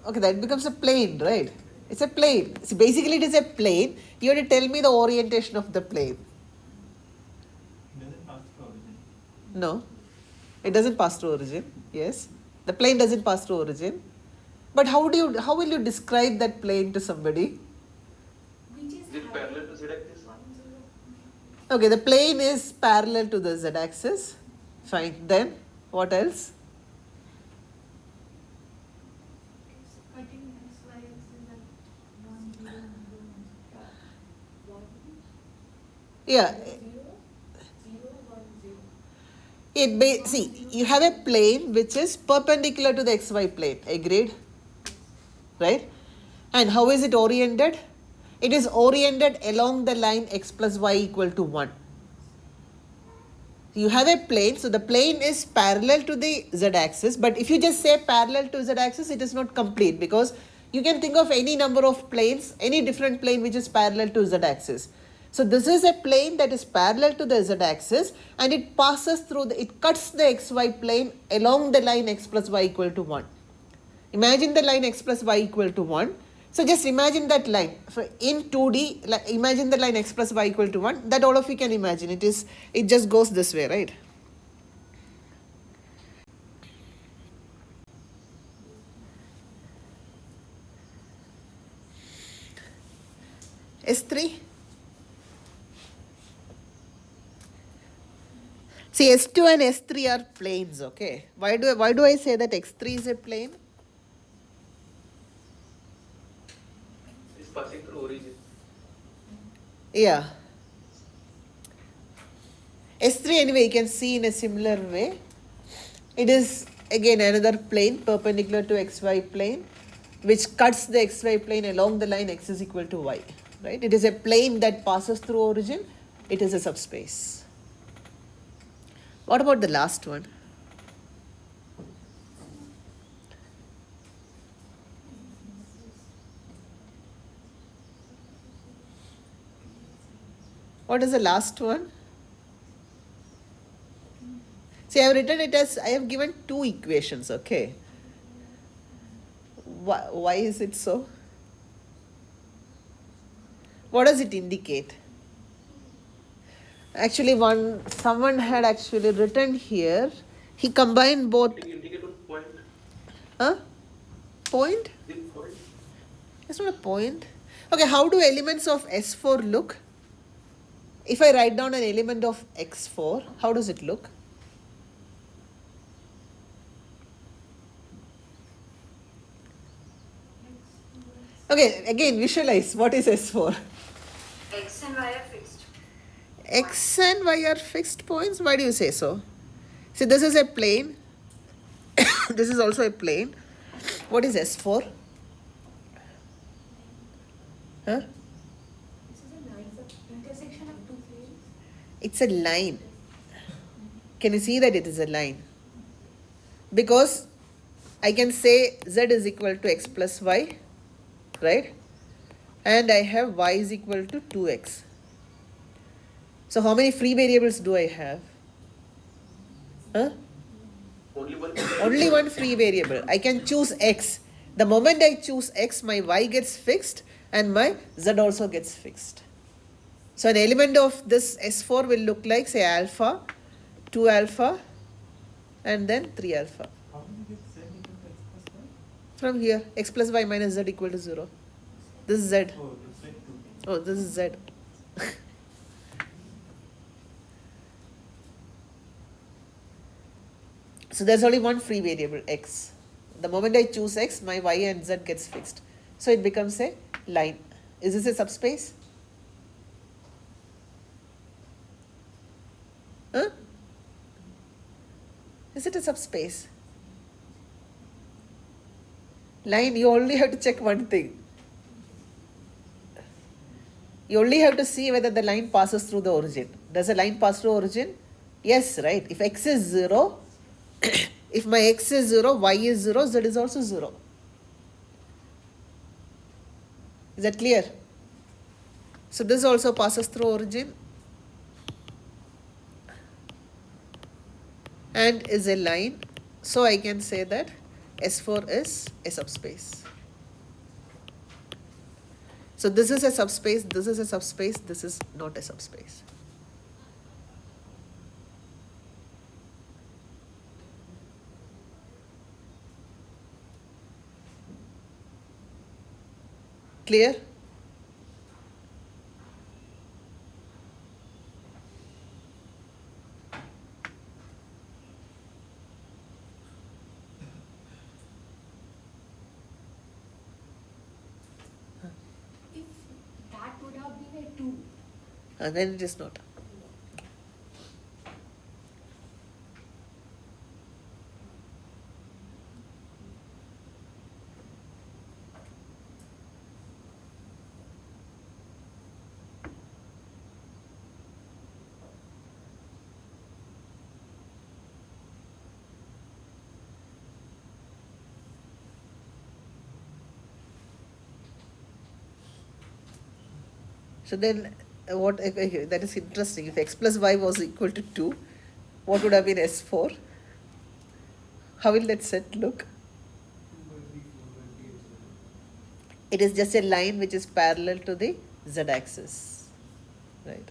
Okay, that becomes a plane, right? It's a plane. So basically, it is a plane. You have to tell me the orientation of the plane. Does it pass through origin? No, it doesn't pass through origin. Yes, the plane doesn't pass through origin. But how will you describe that plane to somebody? Which Is it parallel to z-axis? 1, 0. Okay, the plane is parallel to the z-axis. Fine. Then what else? cutting XY axis at 1, 0, 1. 1, Yeah. 0, 0, 1, 0. See, you have a plane which is perpendicular to the xy plane. Agreed? Right? And how is it oriented? It is oriented along the line x plus y equal to 1. You have a plane, so the plane is parallel to the z-axis, but if you just say parallel to z-axis, it is not complete because you can think of any number of planes, any different plane which is parallel to z-axis. So this is a plane that is parallel to the z-axis and it passes through, it cuts the xy plane along the line x plus y equal to 1. Imagine the line x plus y equal to 1. So just imagine that line. So in 2D, imagine the line x plus y equal to 1. That all of you can imagine. It just goes this way, right? S3. See, S2 and S3 are planes, okay? Why do I say that X3 is a plane? Yeah. S3 anyway you can see in a similar way. It is again another plane perpendicular to xy plane which cuts the xy plane along the line x is equal to y. Right? It is a plane that passes through origin. It is a subspace. What about the last one? What is the last one? See, I have written it as, I have given two equations, okay? Why is it so? What does it indicate? Actually, someone had actually written here, he combined both. Indicate one point. Huh? Point? The point. It's not a point. Okay, how do elements of S4 look? If I write down an element of X4, how does it look? Okay, again visualize what is S4. X and Y are fixed. X and Y are fixed points. Why do you say so? See, this is a plane. This is also a plane. What is S4? Huh? This is a line, the intersection of two planes. It's a line. Can you see that it is a line? Because I can say Z is equal to X plus Y, right? And I have Y is equal to 2X. So how many free variables do I have? Huh? Only one. Only one free variable. I can choose X. The moment I choose X, my Y gets fixed and my Z also gets fixed. So an element of this S4 will look like, say, alpha, 2 alpha, and then 3 alpha. How do you get Z equal to X plus Y? From here, X plus Y minus Z equal to 0. This is Z. Oh, it's like 2. Oh, this is Z. So there's only one free variable, X. The moment I choose X, my Y and Z gets fixed. So it becomes a line. Is this a subspace? Huh? Is it a subspace? Line, you only have to check one thing. You only have to see whether the line passes through the origin. Does a line pass through origin? Yes, right. If X is 0, if my X is 0, Y is 0, Z is also 0. Is that clear? So this also passes through origin and is a line. So I can say that S4 is a subspace. So this is a subspace, this is a subspace, this is not a subspace. Clear? If that would have been a 2, And then it is not. So then what, that is interesting. If X plus Y was equal to 2, what would have been S4? How will that set look? It is just a line which is parallel to the Z axis, right?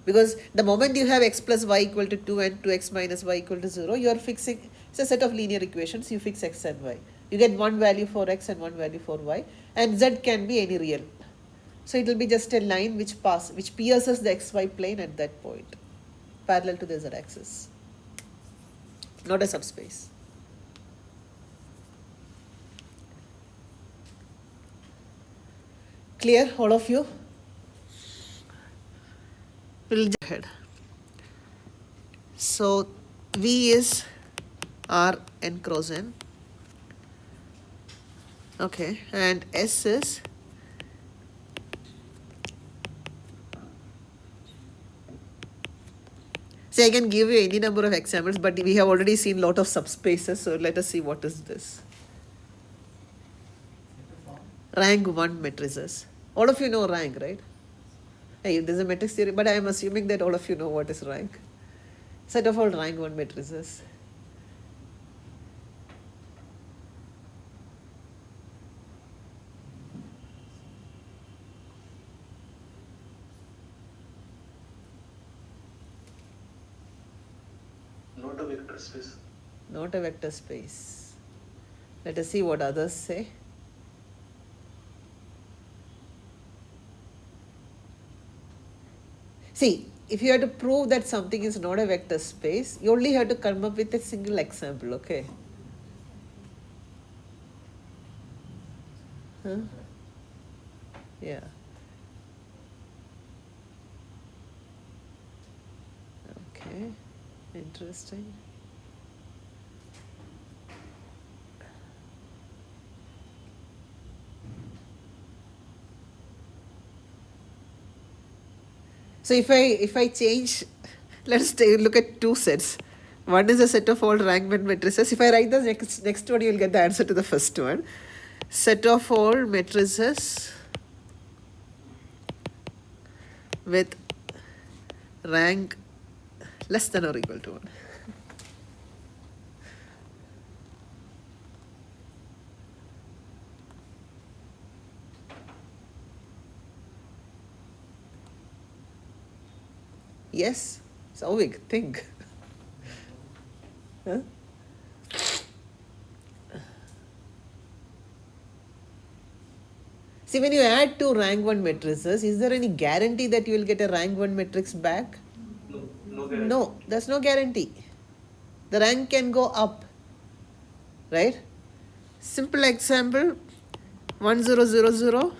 Because the moment you have X plus Y equal to 2 and 2X minus Y equal to 0, you are fixing, it's a set of linear equations, you fix X and Y. You get one value for X and one value for Y, and Z can be any real. So it will be just a line which pierces the XY plane at that point, parallel to the Z axis. Not a subspace. Clear, all of you? We'll go ahead. So V is R n cross n. Okay, and S is see, I can give you any number of examples, but we have already seen a lot of subspaces, so let us see what is this. Rank 1 matrices. All of you know rank, right? Hey, there's a matrix theory, but I am assuming that all of you know what is rank. Set of all rank 1 matrices. Not a vector space. Not a vector space. Let us see what others say. See, if you have to prove that something is not a vector space, you only have to come up with a single example, okay? Huh? Yeah. Okay, interesting. So if I change, let's look at two sets. One is a set of all rank 1 matrices. If I write the next one, you will get the answer to the first one. Set of all matrices with rank less than or equal to 1. Yes, Sauvik, think. Huh? See, when you add two rank 1 matrices, is there any guarantee that you will get a rank 1 matrix back? No, there's no guarantee. The rank can go up, right? Simple example, 1 0 0 0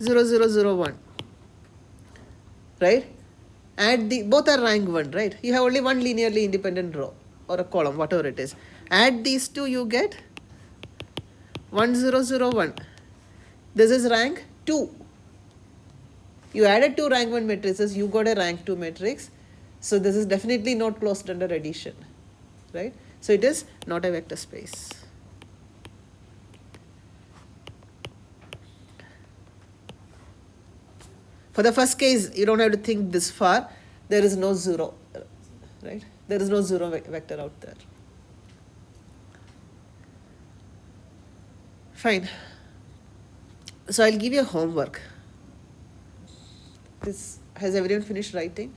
0 0 0 1, right? Add both are rank 1, right? You have only one linearly independent row or a column, whatever it is. Add these two, you get 1 0 0 1. This is rank 2. You added two rank 1 matrices, you got a rank 2 matrix. So this is definitely not closed under addition, right? So it is not a vector space. For the first case, you don't have to think this far. There is no 0, right? There is no 0 vector out there. Fine. So I'll give you a homework. Has everyone finished writing?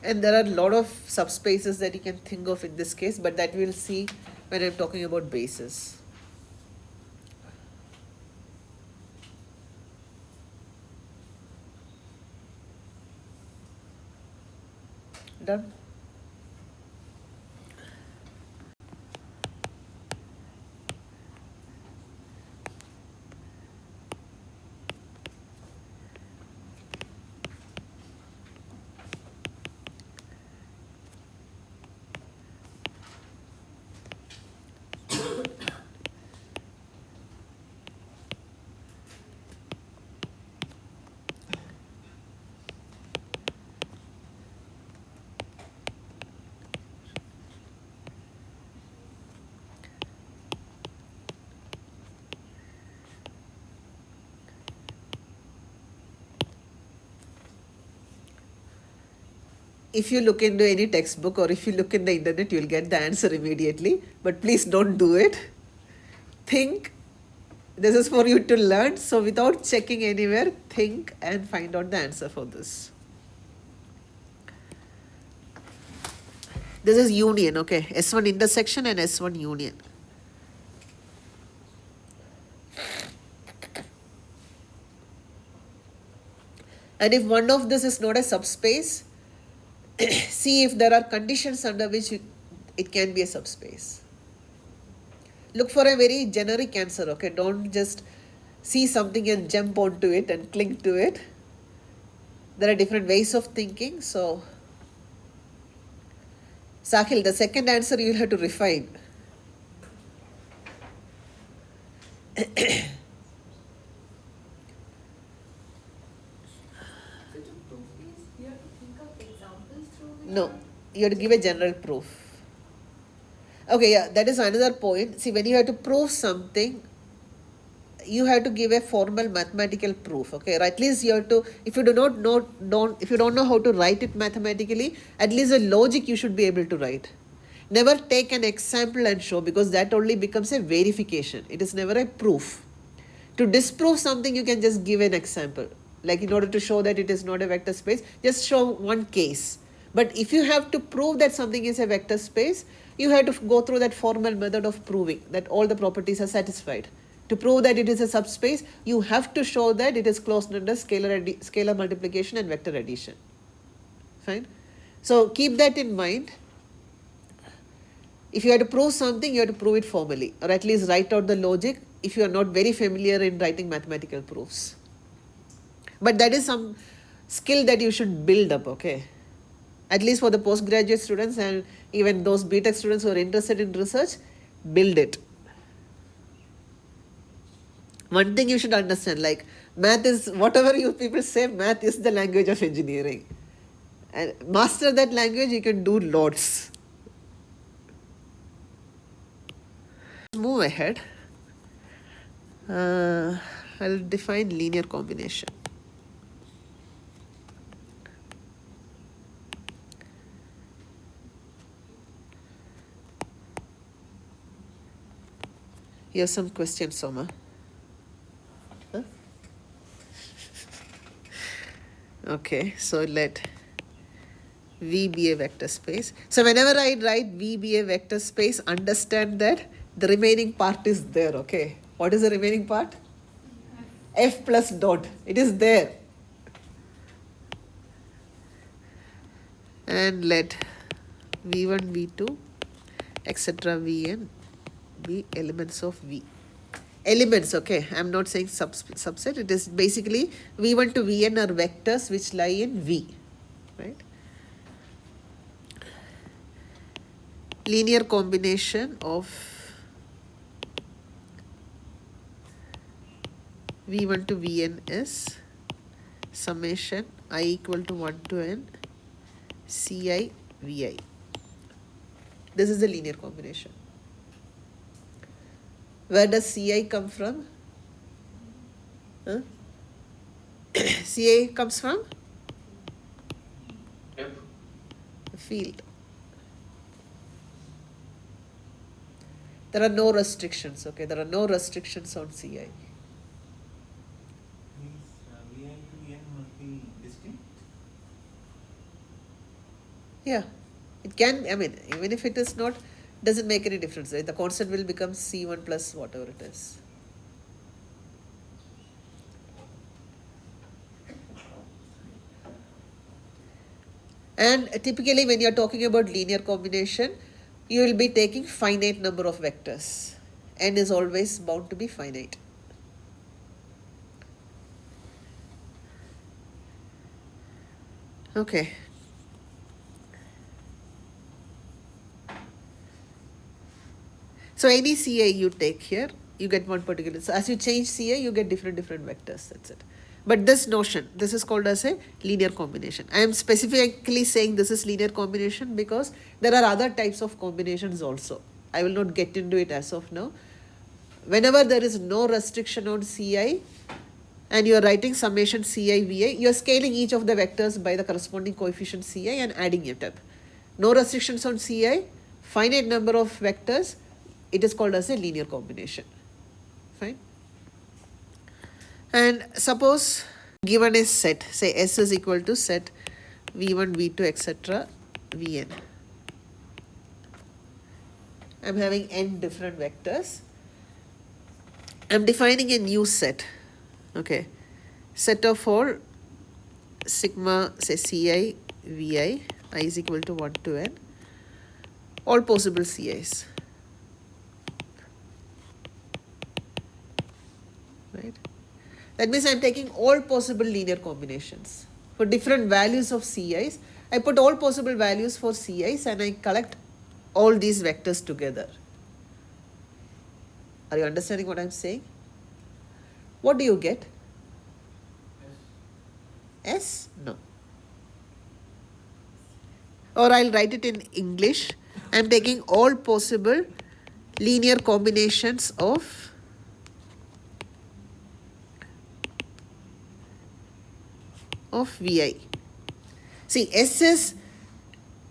And there are a lot of subspaces that you can think of in this case, but that we'll see when I'm talking about bases. Done? If you look into any textbook or if you look in the internet, you'll get the answer immediately. But please don't do it. Think. This is for you to learn. So without checking anywhere, think and find out the answer for this. This is union, okay? S1 intersection and S1 union. And if one of this is not a subspace, see if there are conditions under which it can be a subspace. Look for a very generic answer, okay? Don't just see something and jump onto it and cling to it. There are different ways of thinking. So, Sahil, the second answer you will have to refine. So to prove this, we have to think of examples through which No, you have to give a general proof. Okay, yeah, that is another point. See, when you have to prove something, you have to give a formal mathematical proof, okay? Or at least you have to, if you don't know how to write it mathematically, at least a logic you should be able to write. Never take an example and show, because that only becomes a verification. It is never a proof. To disprove something, you can just give an example. Like in order to show that it is not a vector space, just show one case. But if you have to prove that something is a vector space, you have to go through that formal method of proving that all the properties are satisfied. To prove that it is a subspace, you have to show that it is closed under scalar multiplication and vector addition. Fine? So keep that in mind. If you have to prove something, you have to prove it formally, or at least write out the logic if you are not very familiar in writing mathematical proofs. But that is some skill that you should build up, okay? At least for the postgraduate students and even those BTech students who are interested in research, build it. One thing you should understand, like math is, whatever you people say, math is the language of engineering. And master that language, you can do lots. Move ahead. I'll define linear combination. Here's some questions, Soma. Huh? Okay, so let V be a vector space. So whenever I write V be a vector space, understand that the remaining part is there, okay? What is the remaining part? F plus dot. It is there. And let V1, V2, etc. Vn be elements of V. Elements, okay? I'm not saying subset. It is basically V1 to Vn are vectors which lie in V, right? Linear combination of V1 to Vn is summation I equal to 1 to n Ci Vi. This is the linear combination. Where does Ci come from? Huh? Ci comes from? F. The field. There are no restrictions, okay? There are no restrictions on Ci. Means Vi to N must be distinct. Yeah, it can, I mean, even if it is not, doesn't make any difference, right? The constant will become C1 plus whatever it is. And typically when you are talking about linear combination, you will be taking finite number of vectors. N is always bound to be finite. Okay. So any Ci you take here, you get one particular. So as you change Ci, you get different vectors. That's it. But this notion, this is called as a linear combination. I am specifically saying this is linear combination because there are other types of combinations also. I will not get into it as of now. Whenever there is no restriction on Ci and you are writing summation Ci Vi, you are scaling each of the vectors by the corresponding coefficient Ci and adding it up. No restrictions on Ci, finite number of vectors, it is called as a linear combination. Fine. And suppose given a set, say S is equal to set V1, V2, etc. Vn. I am having n different vectors. I am defining a new set. Okay. Set of all sigma, say Ci, Vi, I is equal to 1 to n, all possible Ci's. Right? That means I'm taking all possible linear combinations. For different values of Ci's, I put all possible values for Ci's and I collect all these vectors together. Are you understanding what I'm saying? What do you get? S? No. Or I'll write it in English. I'm taking all possible linear combinations of Vi. See, S is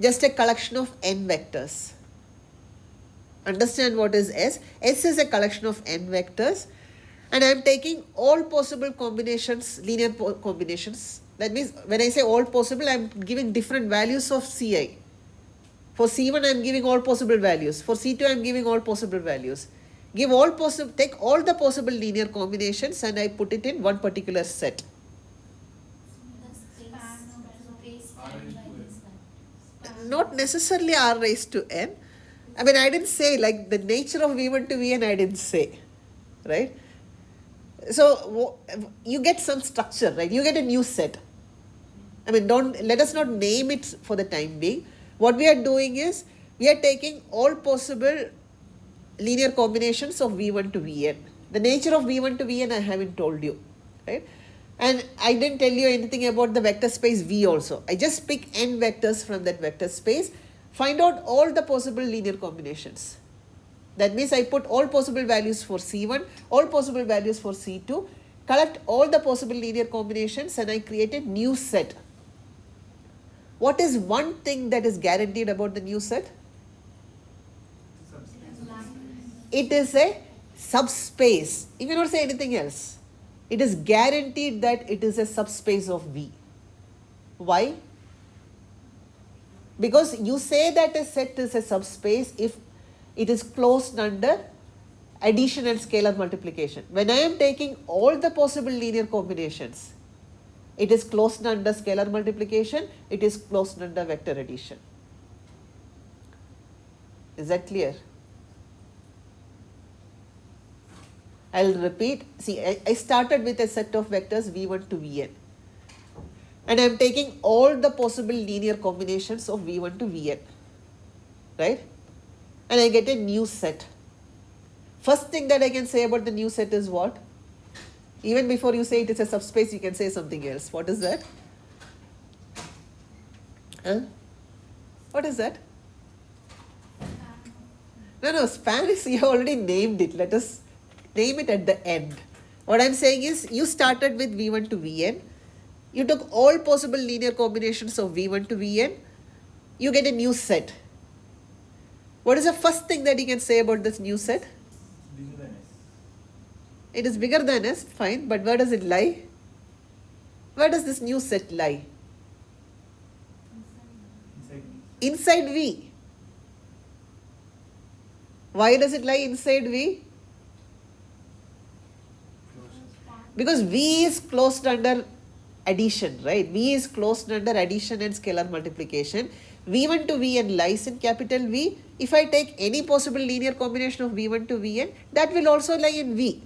just a collection of n vectors. Understand what is S? S is a collection of n vectors, and I am taking all possible combinations, linear combinations. That means when I say all possible, I am giving different values of Ci. For C1, I am giving all possible values. For C2, I am giving all possible values. Take all the possible linear combinations and I put it in one particular set. The space and values that. Not necessarily r raised to n. I mean, I didn't say like the nature of V1 to Vn, I didn't say, right? So you get some structure, right? You get a new set. I mean, let us not name it for the time being. What we are doing is, we are taking all possible linear combinations of V1 to Vn. The nature of V1 to Vn I haven't told you, right? And I didn't tell you anything about the vector space V also. I just pick n vectors from that vector space, find out all the possible linear combinations. That means I put all possible values for C1, all possible values for C2, collect all the possible linear combinations and I create a new set. What is one thing that is guaranteed about the new set? It is a subspace. You cannot say anything else. It is guaranteed that it is a subspace of V. Why? Because you say that a set is a subspace if it is closed under addition and scalar multiplication. When I am taking all the possible linear combinations, it is closed under scalar multiplication, it is closed under vector addition. Is that clear? I'll repeat. See, I started with a set of vectors V1 to Vn. And I am taking all the possible linear combinations of V1 to Vn. Right? And I get a new set. First thing that I can say about the new set is what? Even before you say it is a subspace, you can say something else. What is that? What is that? No, span is, you already named it. Let us name it at the end. What I'm saying is, you started with V1 to Vn. You took all possible linear combinations of V1 to Vn. You get a new set. What is the first thing that you can say about this new set? Bigger than S. It is bigger than S, fine, but where does it lie? Where does this new set lie? Inside V. Why does it lie inside V? Because V is closed under addition, right? V is closed under addition and scalar multiplication. V1 to Vn lies in capital V. If I take any possible linear combination of V1 to Vn, that will also lie in V.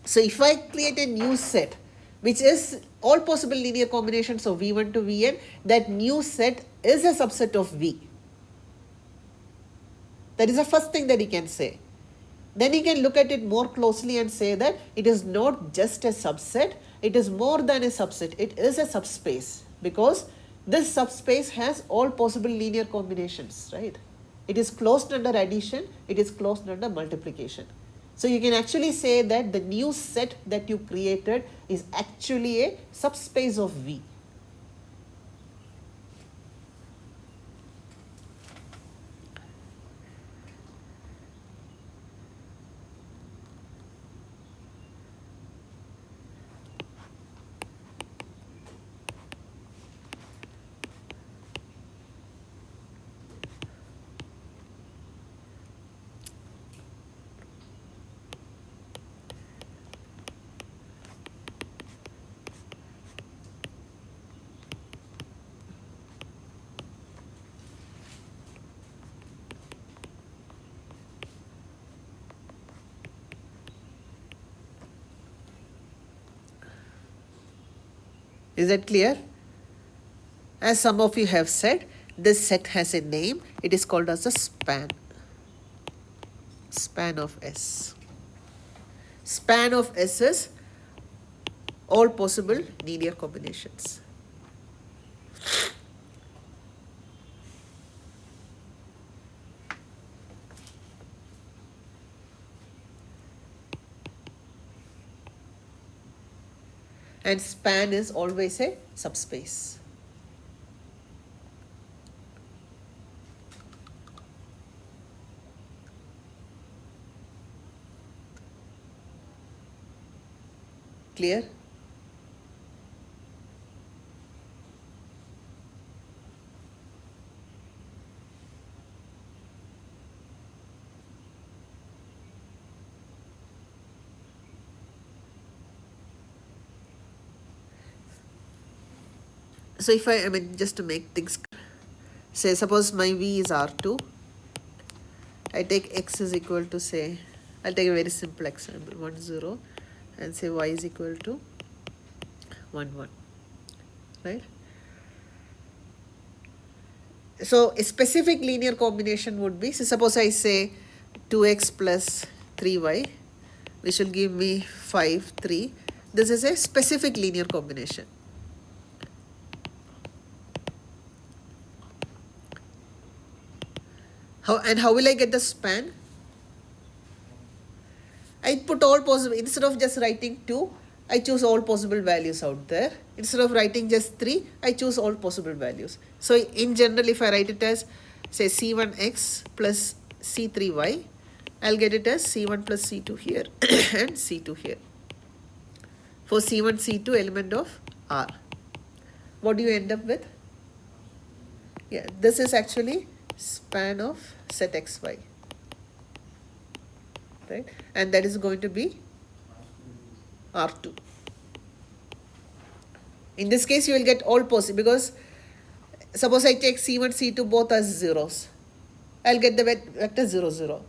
So if I create a new set, which is all possible linear combinations of V1 to Vn, that new set is a subset of V. That is the first thing that you can say. Then you can look at it more closely and say that it is not just a subset, it is more than a subset, it is a subspace, because this subspace has all possible linear combinations, right? It is closed under addition, it is closed under multiplication. So you can actually say that the new set that you created is actually a subspace of V. Is that clear? As some of you have said, this set has a name. It is called as a span. Span of S. Span of S is all possible linear combinations. And span is always a subspace. Clear? So if I mean, just to make things, say suppose my V is R2, I take X is equal to, say, I'll take a very simple example, 1, 0, and say Y is equal to 1, 1, right? So a specific linear combination would be, so suppose I say 2x plus 3y, which will give me 5, 3. This is a specific linear combination. How will I get the span? I put all possible, instead of just writing 2, I choose all possible values out there. Instead of writing just 3, I choose all possible values. So in general, if I write it as, say, C1x plus C3y, I'll get it as C1 plus C2 here and C2 here. For C1, C2 element of R. What do you end up with? Yeah, this is actually span of set xy, right? And that is going to be R2. In this case, you will get all possible, because suppose I take C1, C2 both as zeros, I'll get the vector 0, 0.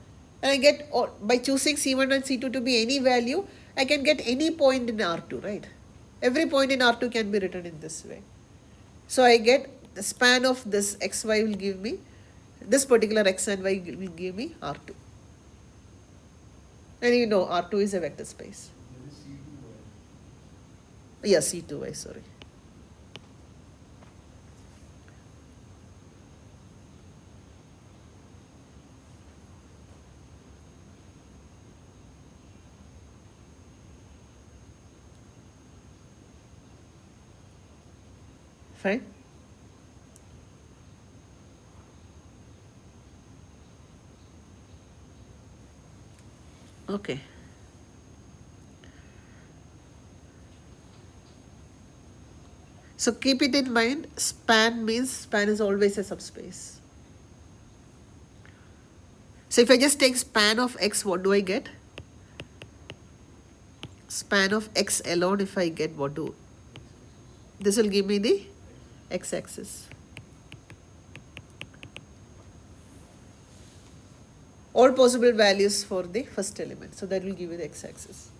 And I get, by choosing C1 and C2 to be any value, I can get any point in R2, right? Every point in R2 can be written in this way. So I get the span of this xy will give me, this particular x and y will give me R2. And you know R2 is a vector space. Yeah, C2y, sorry. Fine. Okay. So keep it in mind, span means span is always a subspace. So if I just take span of x, what do I get? Span of x alone, if I get, what do? This will give me the x-axis. All possible values for the first element. So that will give you the x-axis.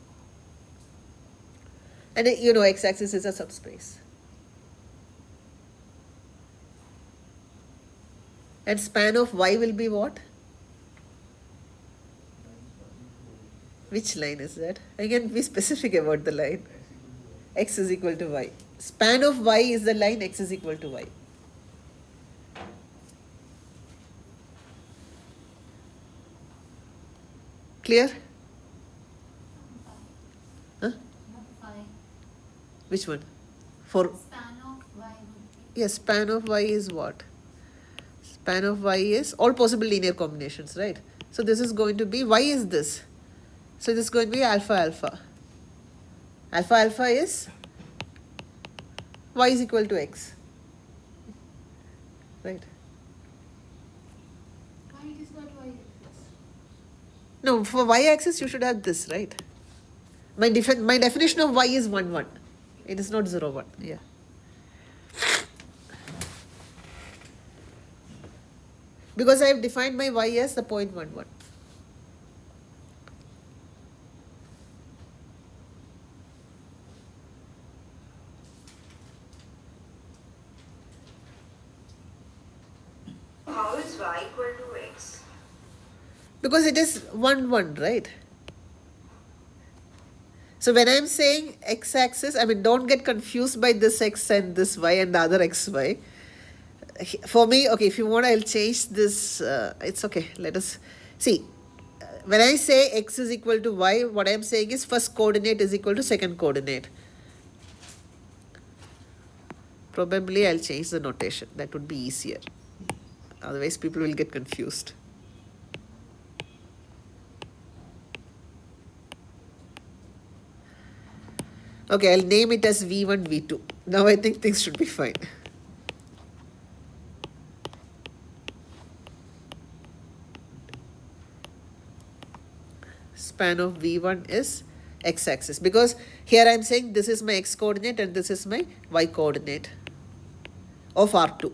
And you know x-axis is a subspace. And span of y will be what? Which line is that? I can be specific about the line. X is equal to y. Span of y is the line x is equal to y. Clear? Huh? Which one? For Span of y would be. yes, span of y is what? Span of y is all possible linear combinations, right? So this is going to be, y is this. So this is going to be alpha alpha. Alpha alpha is y is equal to x. Right? Why it is not y-axis? No, for y-axis you should have this, right? My definition of y is 1, 1. It is not 0, 1. Yeah. Because I have defined my y as the point 1, 1. is y equal to x? Because it is 1, 1, right? So when I'm saying x-axis, I mean, don't get confused by this x and this y and the other xy. For me, okay, if you want, I'll change this. It's okay. Let us see. When I say x is equal to y, what I'm saying is first coordinate is equal to second coordinate. Probably I'll change the notation. That would be easier. Otherwise, people will get confused. Okay, I'll name it as V1, V2. Now I think things should be fine. Span of V1 is x-axis, because here I'm saying this is my x coordinate and this is my y coordinate of R2.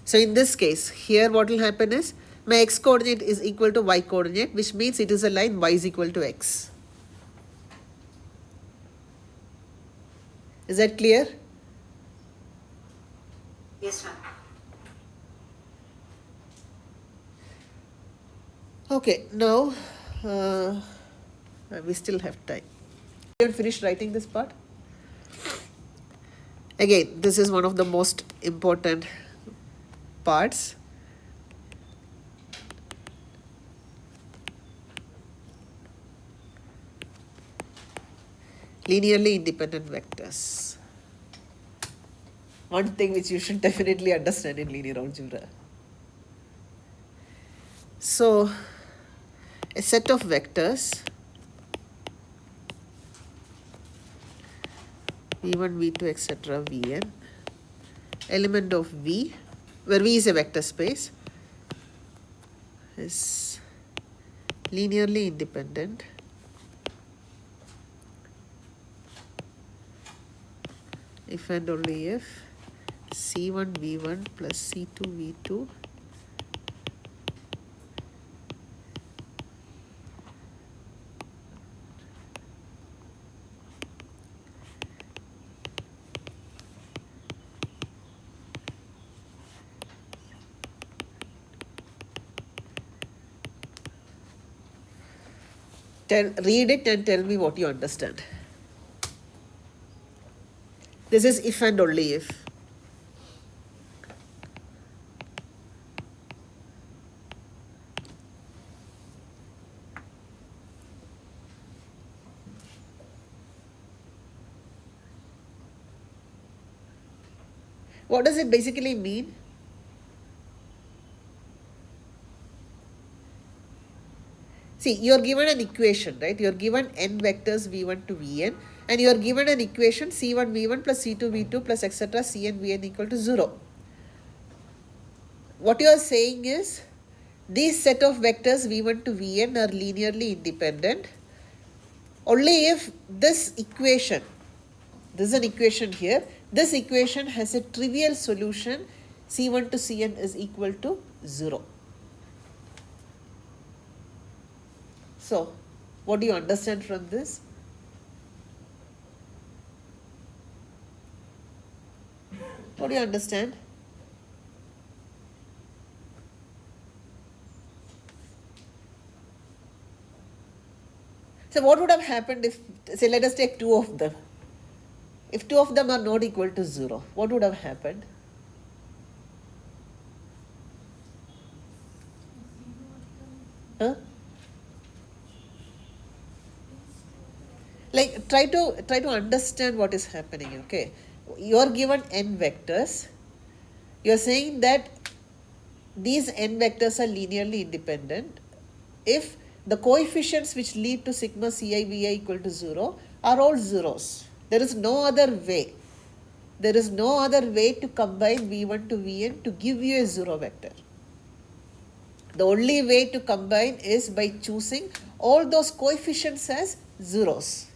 So in this case, here what will happen is my x coordinate is equal to y coordinate, which means it is a line y is equal to x. Is that clear? Yes, ma'am. Okay, now we still have time. You haven't finished writing this part? Again, this is one of the most important parts. Linearly independent vectors. One thing which you should definitely understand in linear algebra. So, a set of vectors v1, v2, etc., vn, element of v, where v is a vector space, is linearly independent if and only if c1 v1 plus c2 v2 read it and tell me what you understand. This is if and only if. What does it basically mean? See, you are given an equation, right? You are given n vectors v1 to vn, and you are given an equation c1 v1 plus c2 v2 plus etc. cn vn equal to 0. What you are saying is, these set of vectors v1 to vn are linearly independent only if this equation, this is an equation here, this equation has a trivial solution c1 to cn is equal to 0. So, what do you understand from this? What do you understand? So, what would have happened if, say, let us take two of them. If two of them are not equal to 0, what would have happened? Huh? Like, try to understand what is happening, okay? You are given n vectors. You are saying that these n vectors are linearly independent if the coefficients which lead to sigma ci vi equal to 0 are all zeros. There is no other way. There is no other way to combine v1 to vn to give you a 0 vector. The only way to combine is by choosing all those coefficients as zeros.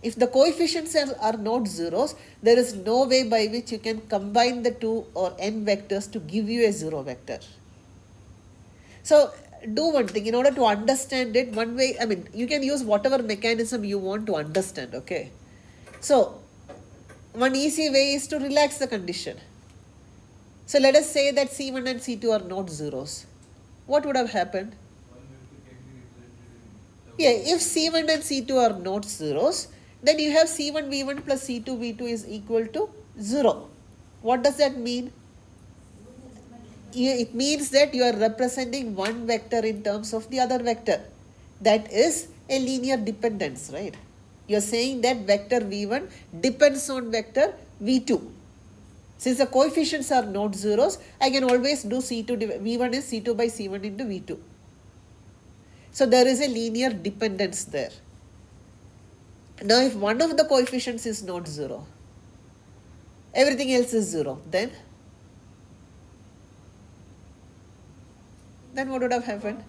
If the coefficients are not zeros, there is no way by which you can combine the two or n vectors to give you a 0 vector. So, do one thing, in order to understand it, one way, I mean, you can use whatever mechanism you want to understand, okay? So, one easy way is to relax the condition. So let us say that C1 and C2 are not zeros. What would have happened? Yeah, if C1 and C2 are not zeros, then you have C1 V1 plus C2 V2 is equal to 0. What does that mean? It means that you are representing one vector in terms of the other vector. That is a linear dependence, right? You are saying that vector V1 depends on vector V2. Since the coefficients are not zeros, I can always do C2, V1 is C2 by C1 into V2. So there is a linear dependence there. Now if one of the coefficients is not 0, everything else is 0, then what would have happened?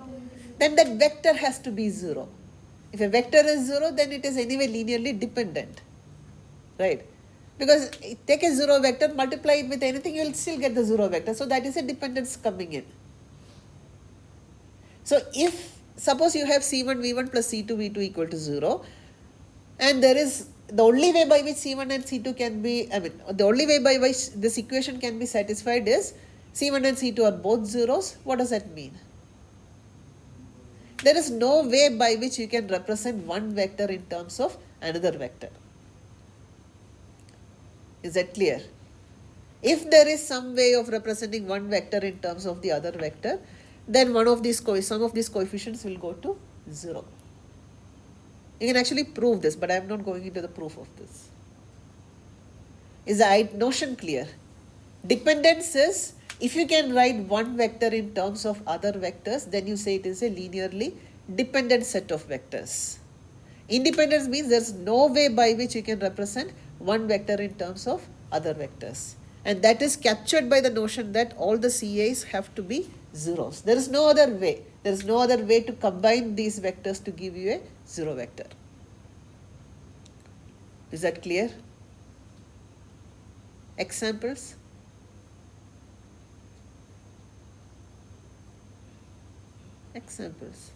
Then that vector has to be 0. If a vector is 0, then it is anyway linearly dependent, right? Because take a 0 vector, multiply it with anything, you will still get the 0 vector. So that is a dependence coming in. So if, suppose you have C1 V1 plus C2 V2 equal to 0, and there is, the only way by which C1 and C2 can be, the only way by which this equation can be satisfied is C1 and C2 are both zeros. What does that mean? There is no way by which you can represent one vector in terms of another vector. Is that clear? If there is some way of representing one vector in terms of the other vector, then some of these coefficients will go to 0. You can actually prove this, but I am not going into the proof of this. Is the notion clear? Dependence is, if you can write one vector in terms of other vectors, then you say it is a linearly dependent set of vectors. Independence means there is no way by which you can represent one vector in terms of other vectors. And that is captured by the notion that all the CAs have to be zeros. There is no other way. There is no other way to combine these vectors to give you a 0 vector. Is that clear? Examples? Examples.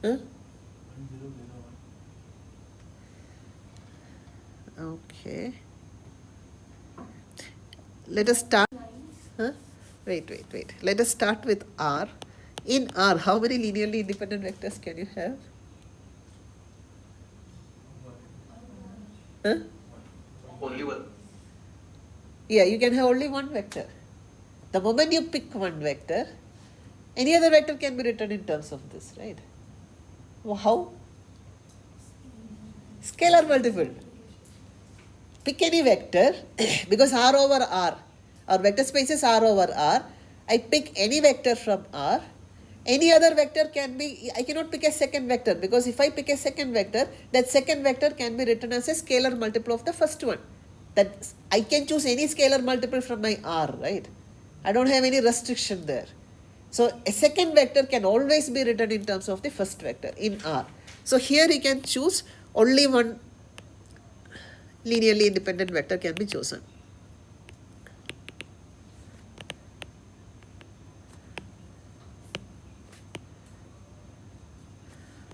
Huh? Okay. Let us start. Huh? Wait. Let us start with R. In R, how many linearly independent vectors can you have? Huh? Only one. Yeah, you can have only one vector. The moment you pick one vector, any other vector can be written in terms of this, right? Well, how? Scalar multiple. Pick any vector, because R over R, our vector space is R over R. I pick any vector from R. Any other vector can be, I cannot pick a second vector, because if I pick a second vector, that second vector can be written as a scalar multiple of the first one. That I can choose any scalar multiple from my R, right? I don't have any restriction there. So a second vector can always be written in terms of the first vector in R. So here you can choose only one linearly independent vector can be chosen.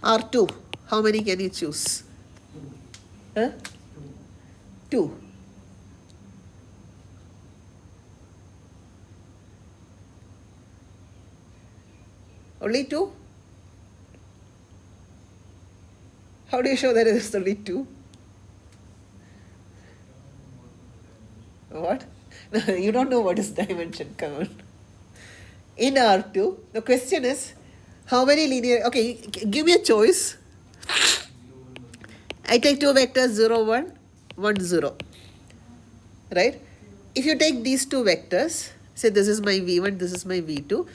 R2, how many can you choose? Huh? 2. Only 2? How do you show that it is only 2? What? You don't know what is dimension, come on. In R2, the question is, how many linear, okay, give me a choice. I take two vectors 0, 1, 1, 0, right? If you take these two vectors, say this is my V1, this is my V2,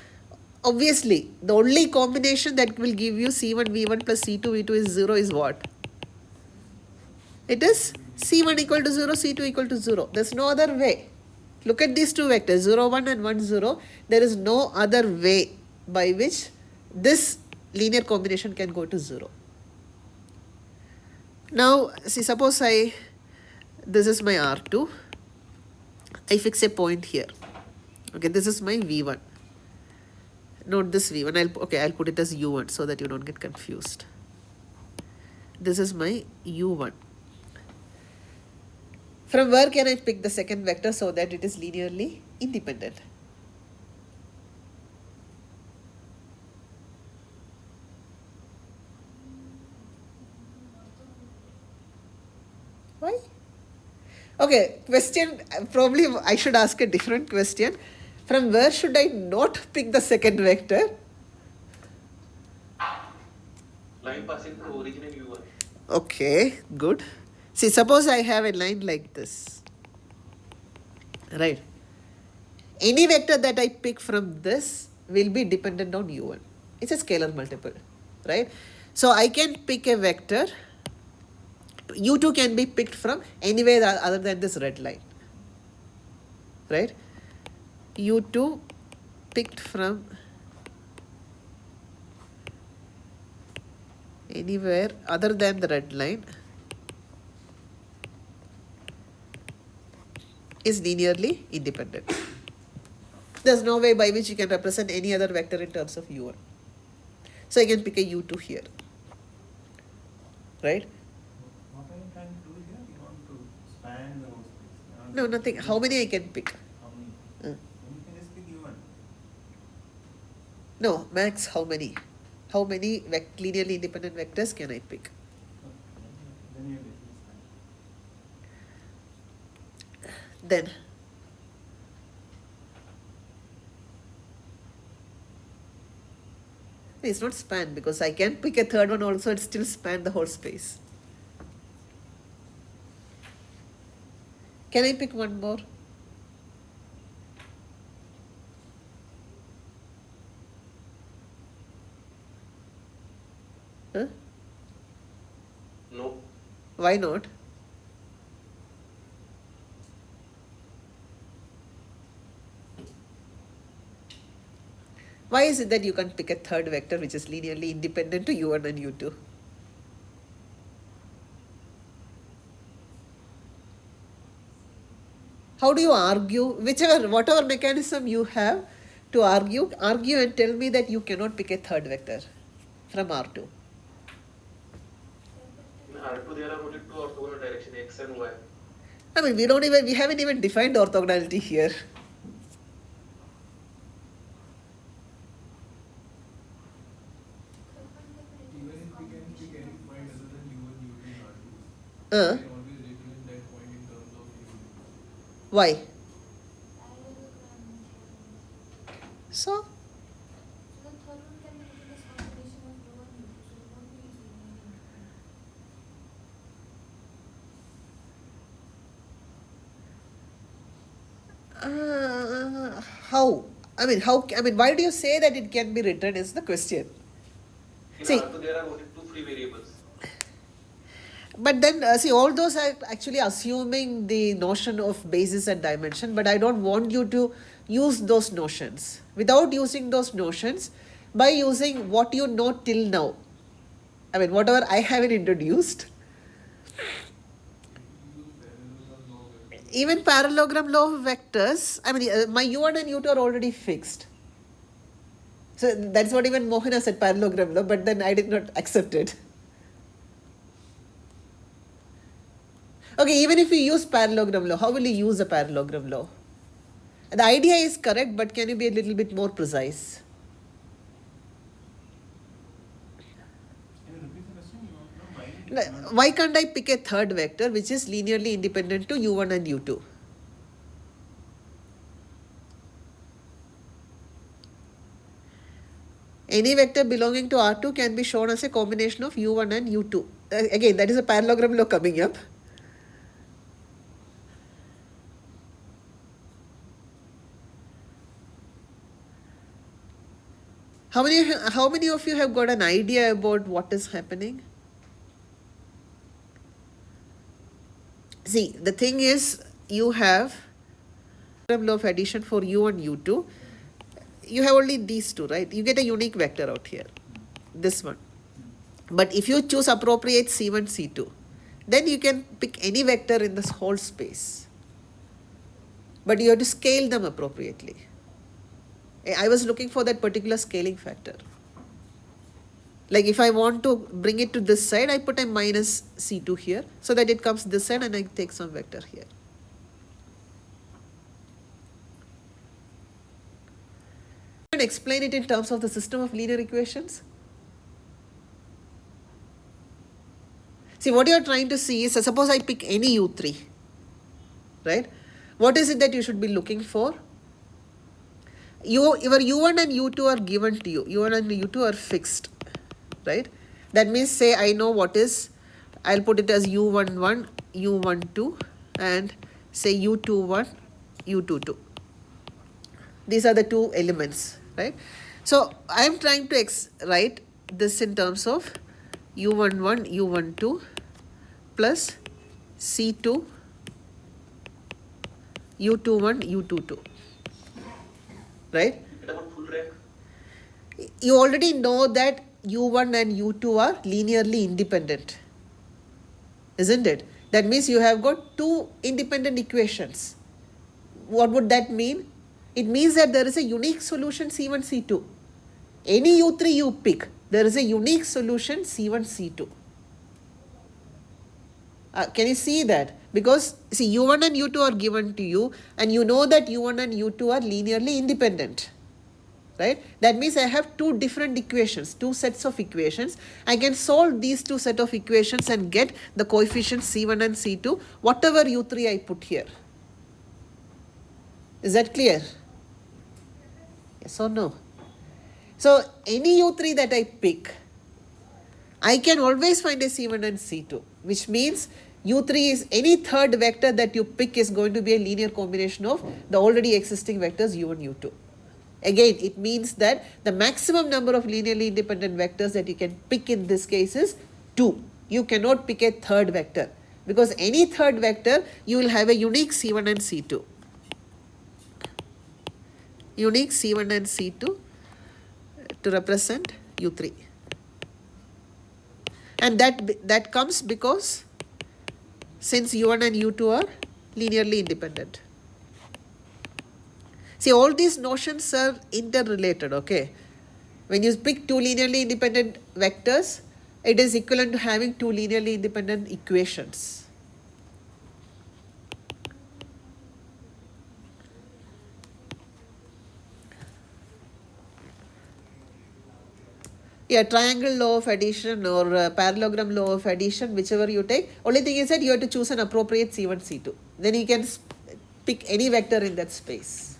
obviously the only combination that will give you C1 V1 plus C2 V2 is 0 is what? It is C1 equal to 0, C2 equal to 0. There's no other way. Look at these two vectors, 0, 1 and 1, 0. There is no other way by which this linear combination can go to 0. Now, see, suppose this is my R2. I fix a point here. Okay, this is my V1. not this v1. I'll put it as u1 so that you don't get confused. This is my u1. From where can I pick the second vector so that it is linearly independent? Why? Okay, question, probably I should ask a different question. From where should I not pick the second vector? Line passing through origin and U1. Okay, good. See, suppose I have a line like this, right? Any vector that I pick from this will be dependent on u1. It's a scalar multiple, right? So I can pick a vector, u2 can be picked from anywhere other than this red line, right? u2 picked from anywhere other than the red line is linearly independent. There's no way by which you can represent any other vector in terms of u1. So I can pick a u2 here, right? What are you trying to do here? You want to span the whole space. No, nothing. How many I can pick? How many? Uh. Then you can just pick U1. No, max how many? How many linearly independent vectors can I pick? Then you basically span. Then it's not span because I can pick a third one also, it still span the whole space. Can I pick one more? Huh? No. Why not? Why is it that you can't pick a third vector which is linearly independent to u1 and u2? How do you argue? Whatever mechanism you have to argue and tell me that you cannot pick a third vector from R2. In R2 there are only two orthogonal direction, X and Y. I mean, we haven't even defined orthogonality here. Even if we can pick any point other than U1, U2 and R2, Uh, we can always represent that point in terms of U1. why? So, So the third one can be written as combination of U and U2, so it won't be linearly independent. how? Why do you say that it can be written is the question. In See, R2 there are only two free variables. but then, all those are actually assuming the notion of basis and dimension, but I don't want you to use those notions. Without using those notions, by using what you know till now, whatever I haven't introduced, even parallelogram law of vectors, my u1 and u2 are already fixed. So that's what even Mohana said, parallelogram law, but then I did not accept it. Okay, even if you use parallelogram law, how will you use a parallelogram law? The idea is correct, but can you be a little bit more precise? Can you repeat the question? You want to know why? Why can't I pick a third vector which is linearly independent to u1 and u2? Any vector belonging to R2 can be shown as a combination of u1 and u2. Again, that is a parallelogram law coming up. How many of you have got an idea about what is happening? See, the thing is, you have law of addition for u1, u2. You have only these two, right? You get a unique vector out here, this one. But if you choose appropriate C1, C2, then you can pick any vector in this whole space. But you have to scale them appropriately. I was looking for that particular scaling factor. Like if I want to bring it to this side, I put a minus C2 here so that it comes this side and I take some vector here. And explain it in terms of the system of linear equations. See, what you are trying to see is, suppose I pick any U3, right? What is it that you should be looking for? Your U1 and U2 are given to you. U1 and U2 are fixed, right? That means, say I know what is, I'll put it as U11, U12 and say U21, U22. These are the two elements, right? So I am trying to write this in terms of U11, U12 plus C2, U21, U22, right? You already know that U1 and U2 are linearly independent, isn't it? That means you have got two independent equations. What would that mean? It means that there is a unique solution C1, C2. Any U3 you pick, there is a unique solution C1, C2. Can you see that? Because see, U1 and U2 are given to you and you know that U1 and U2 are linearly independent, right? That means I have two different equations, two sets of equations. I can solve these two sets of equations and get the coefficients C1 and C2, whatever U3 I put here. Is that clear? Yes or no? So any U3 that I pick, I can always find a C1 and C2, which means U3 is any third vector that you pick is going to be a linear combination of the already existing vectors U1, U2. Again, it means that the maximum number of linearly independent vectors that you can pick in this case is 2. You cannot pick a third vector because any third vector you will have a unique C1 and C2. Unique C1 and C2 to represent U3. And that comes because since U1 and U2 are linearly independent. See, all these notions are interrelated, okay? When you pick two linearly independent vectors, it is equivalent to having two linearly independent equations. Yeah, triangle law of addition or parallelogram law of addition, whichever you take. Only thing is that you have to choose an appropriate C1, C2. Then you can pick any vector in that space.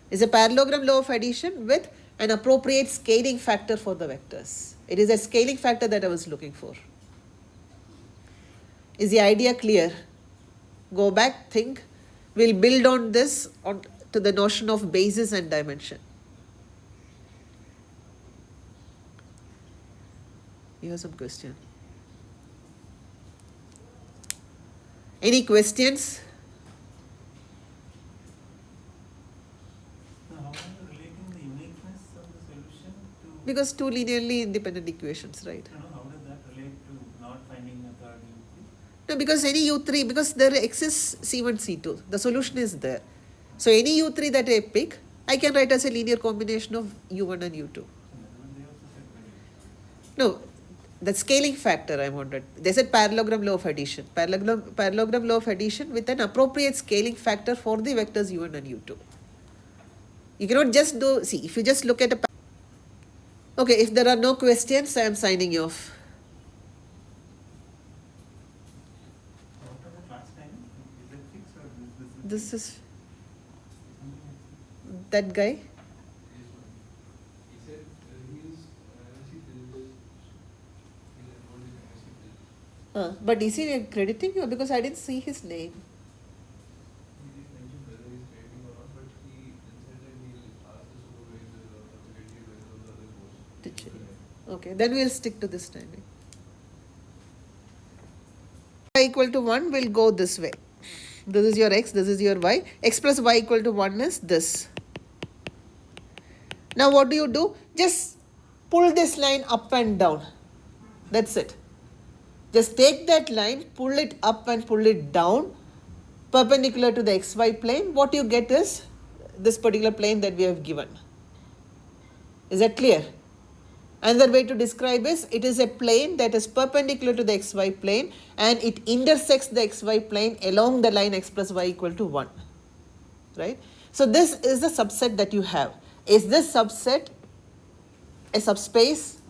It's a parallelogram law of addition with an appropriate scaling factor for the vectors. It is a scaling factor that I was looking for. Is the idea clear? Go back, think. We'll build on this to the notion of basis and dimension. You have some question? Any questions? Now, how are you relating the uniqueness of the solution to? Because two linearly independent equations, right? No, how does that relate to not finding a third U3? No, because any U3, because there exists C1, C2, the solution is there. So any U3 that I pick, I can write as a linear combination of U1 and U2. They also said No, the scaling factor I wanted. They said parallelogram law of addition. Parallelogram law of addition with an appropriate scaling factor for the vectors U1 and U2. You cannot just do, see, if you just look at a... Okay, if there are no questions, I am signing off. what are the class timing? Is it fixed or This is something else? that guy. But is he crediting you? Because I didn't see his name. Did you? Okay, then we'll stick to this timing. Y equal to 1 will go this way. This is your x, this is your y. X plus y equal to 1 is this. Now what do? Just pull this line up and down. That's it. Just take that line, pull it up and pull it down, perpendicular to the xy plane. What you get is this particular plane that we have given. Is that clear? Another way to describe is, it is a plane that is perpendicular to the xy plane and it intersects the xy plane along the line x plus y equal to 1. Right? So this is the subset that you have. Is this subset a subspace?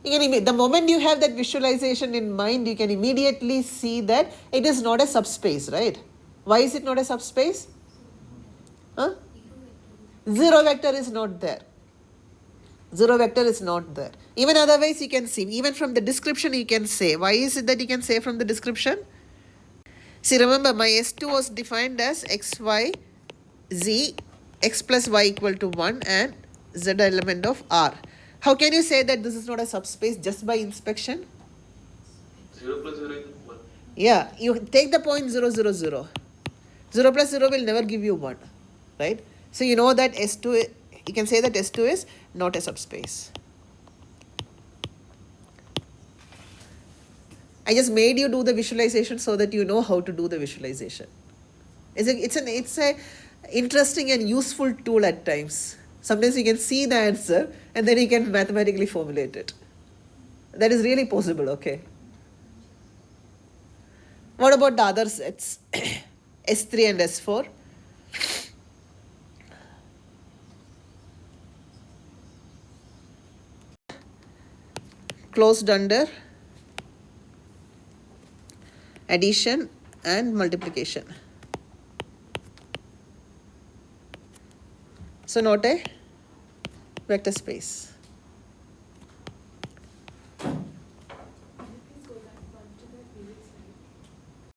The moment you have that visualization in mind, you can immediately see that it is not a subspace, right? Why is it not a subspace? Huh? Zero vector is not there. Zero vector is not there. Even otherwise you can see, even from the description you can say. Why is it that you can say from the description? See, remember my S2 was defined as x, y, z, x plus y equal to 1 and z element of R. How can you say that this is not a subspace just by inspection? 0 plus 0 is 1. Yeah, you take the point 0, 0, 0. 0 plus 0 will never give you 1, right? So you know that S2, you can say that S2 is not a subspace. I just made you do the visualization so that you know how to do the visualization. It's a interesting and useful tool at times. Sometimes you can see the answer and then you can mathematically formulate it. That is really possible, okay? What about the other sets? S3 and S4. Closed under addition and multiplication. So not a vector space.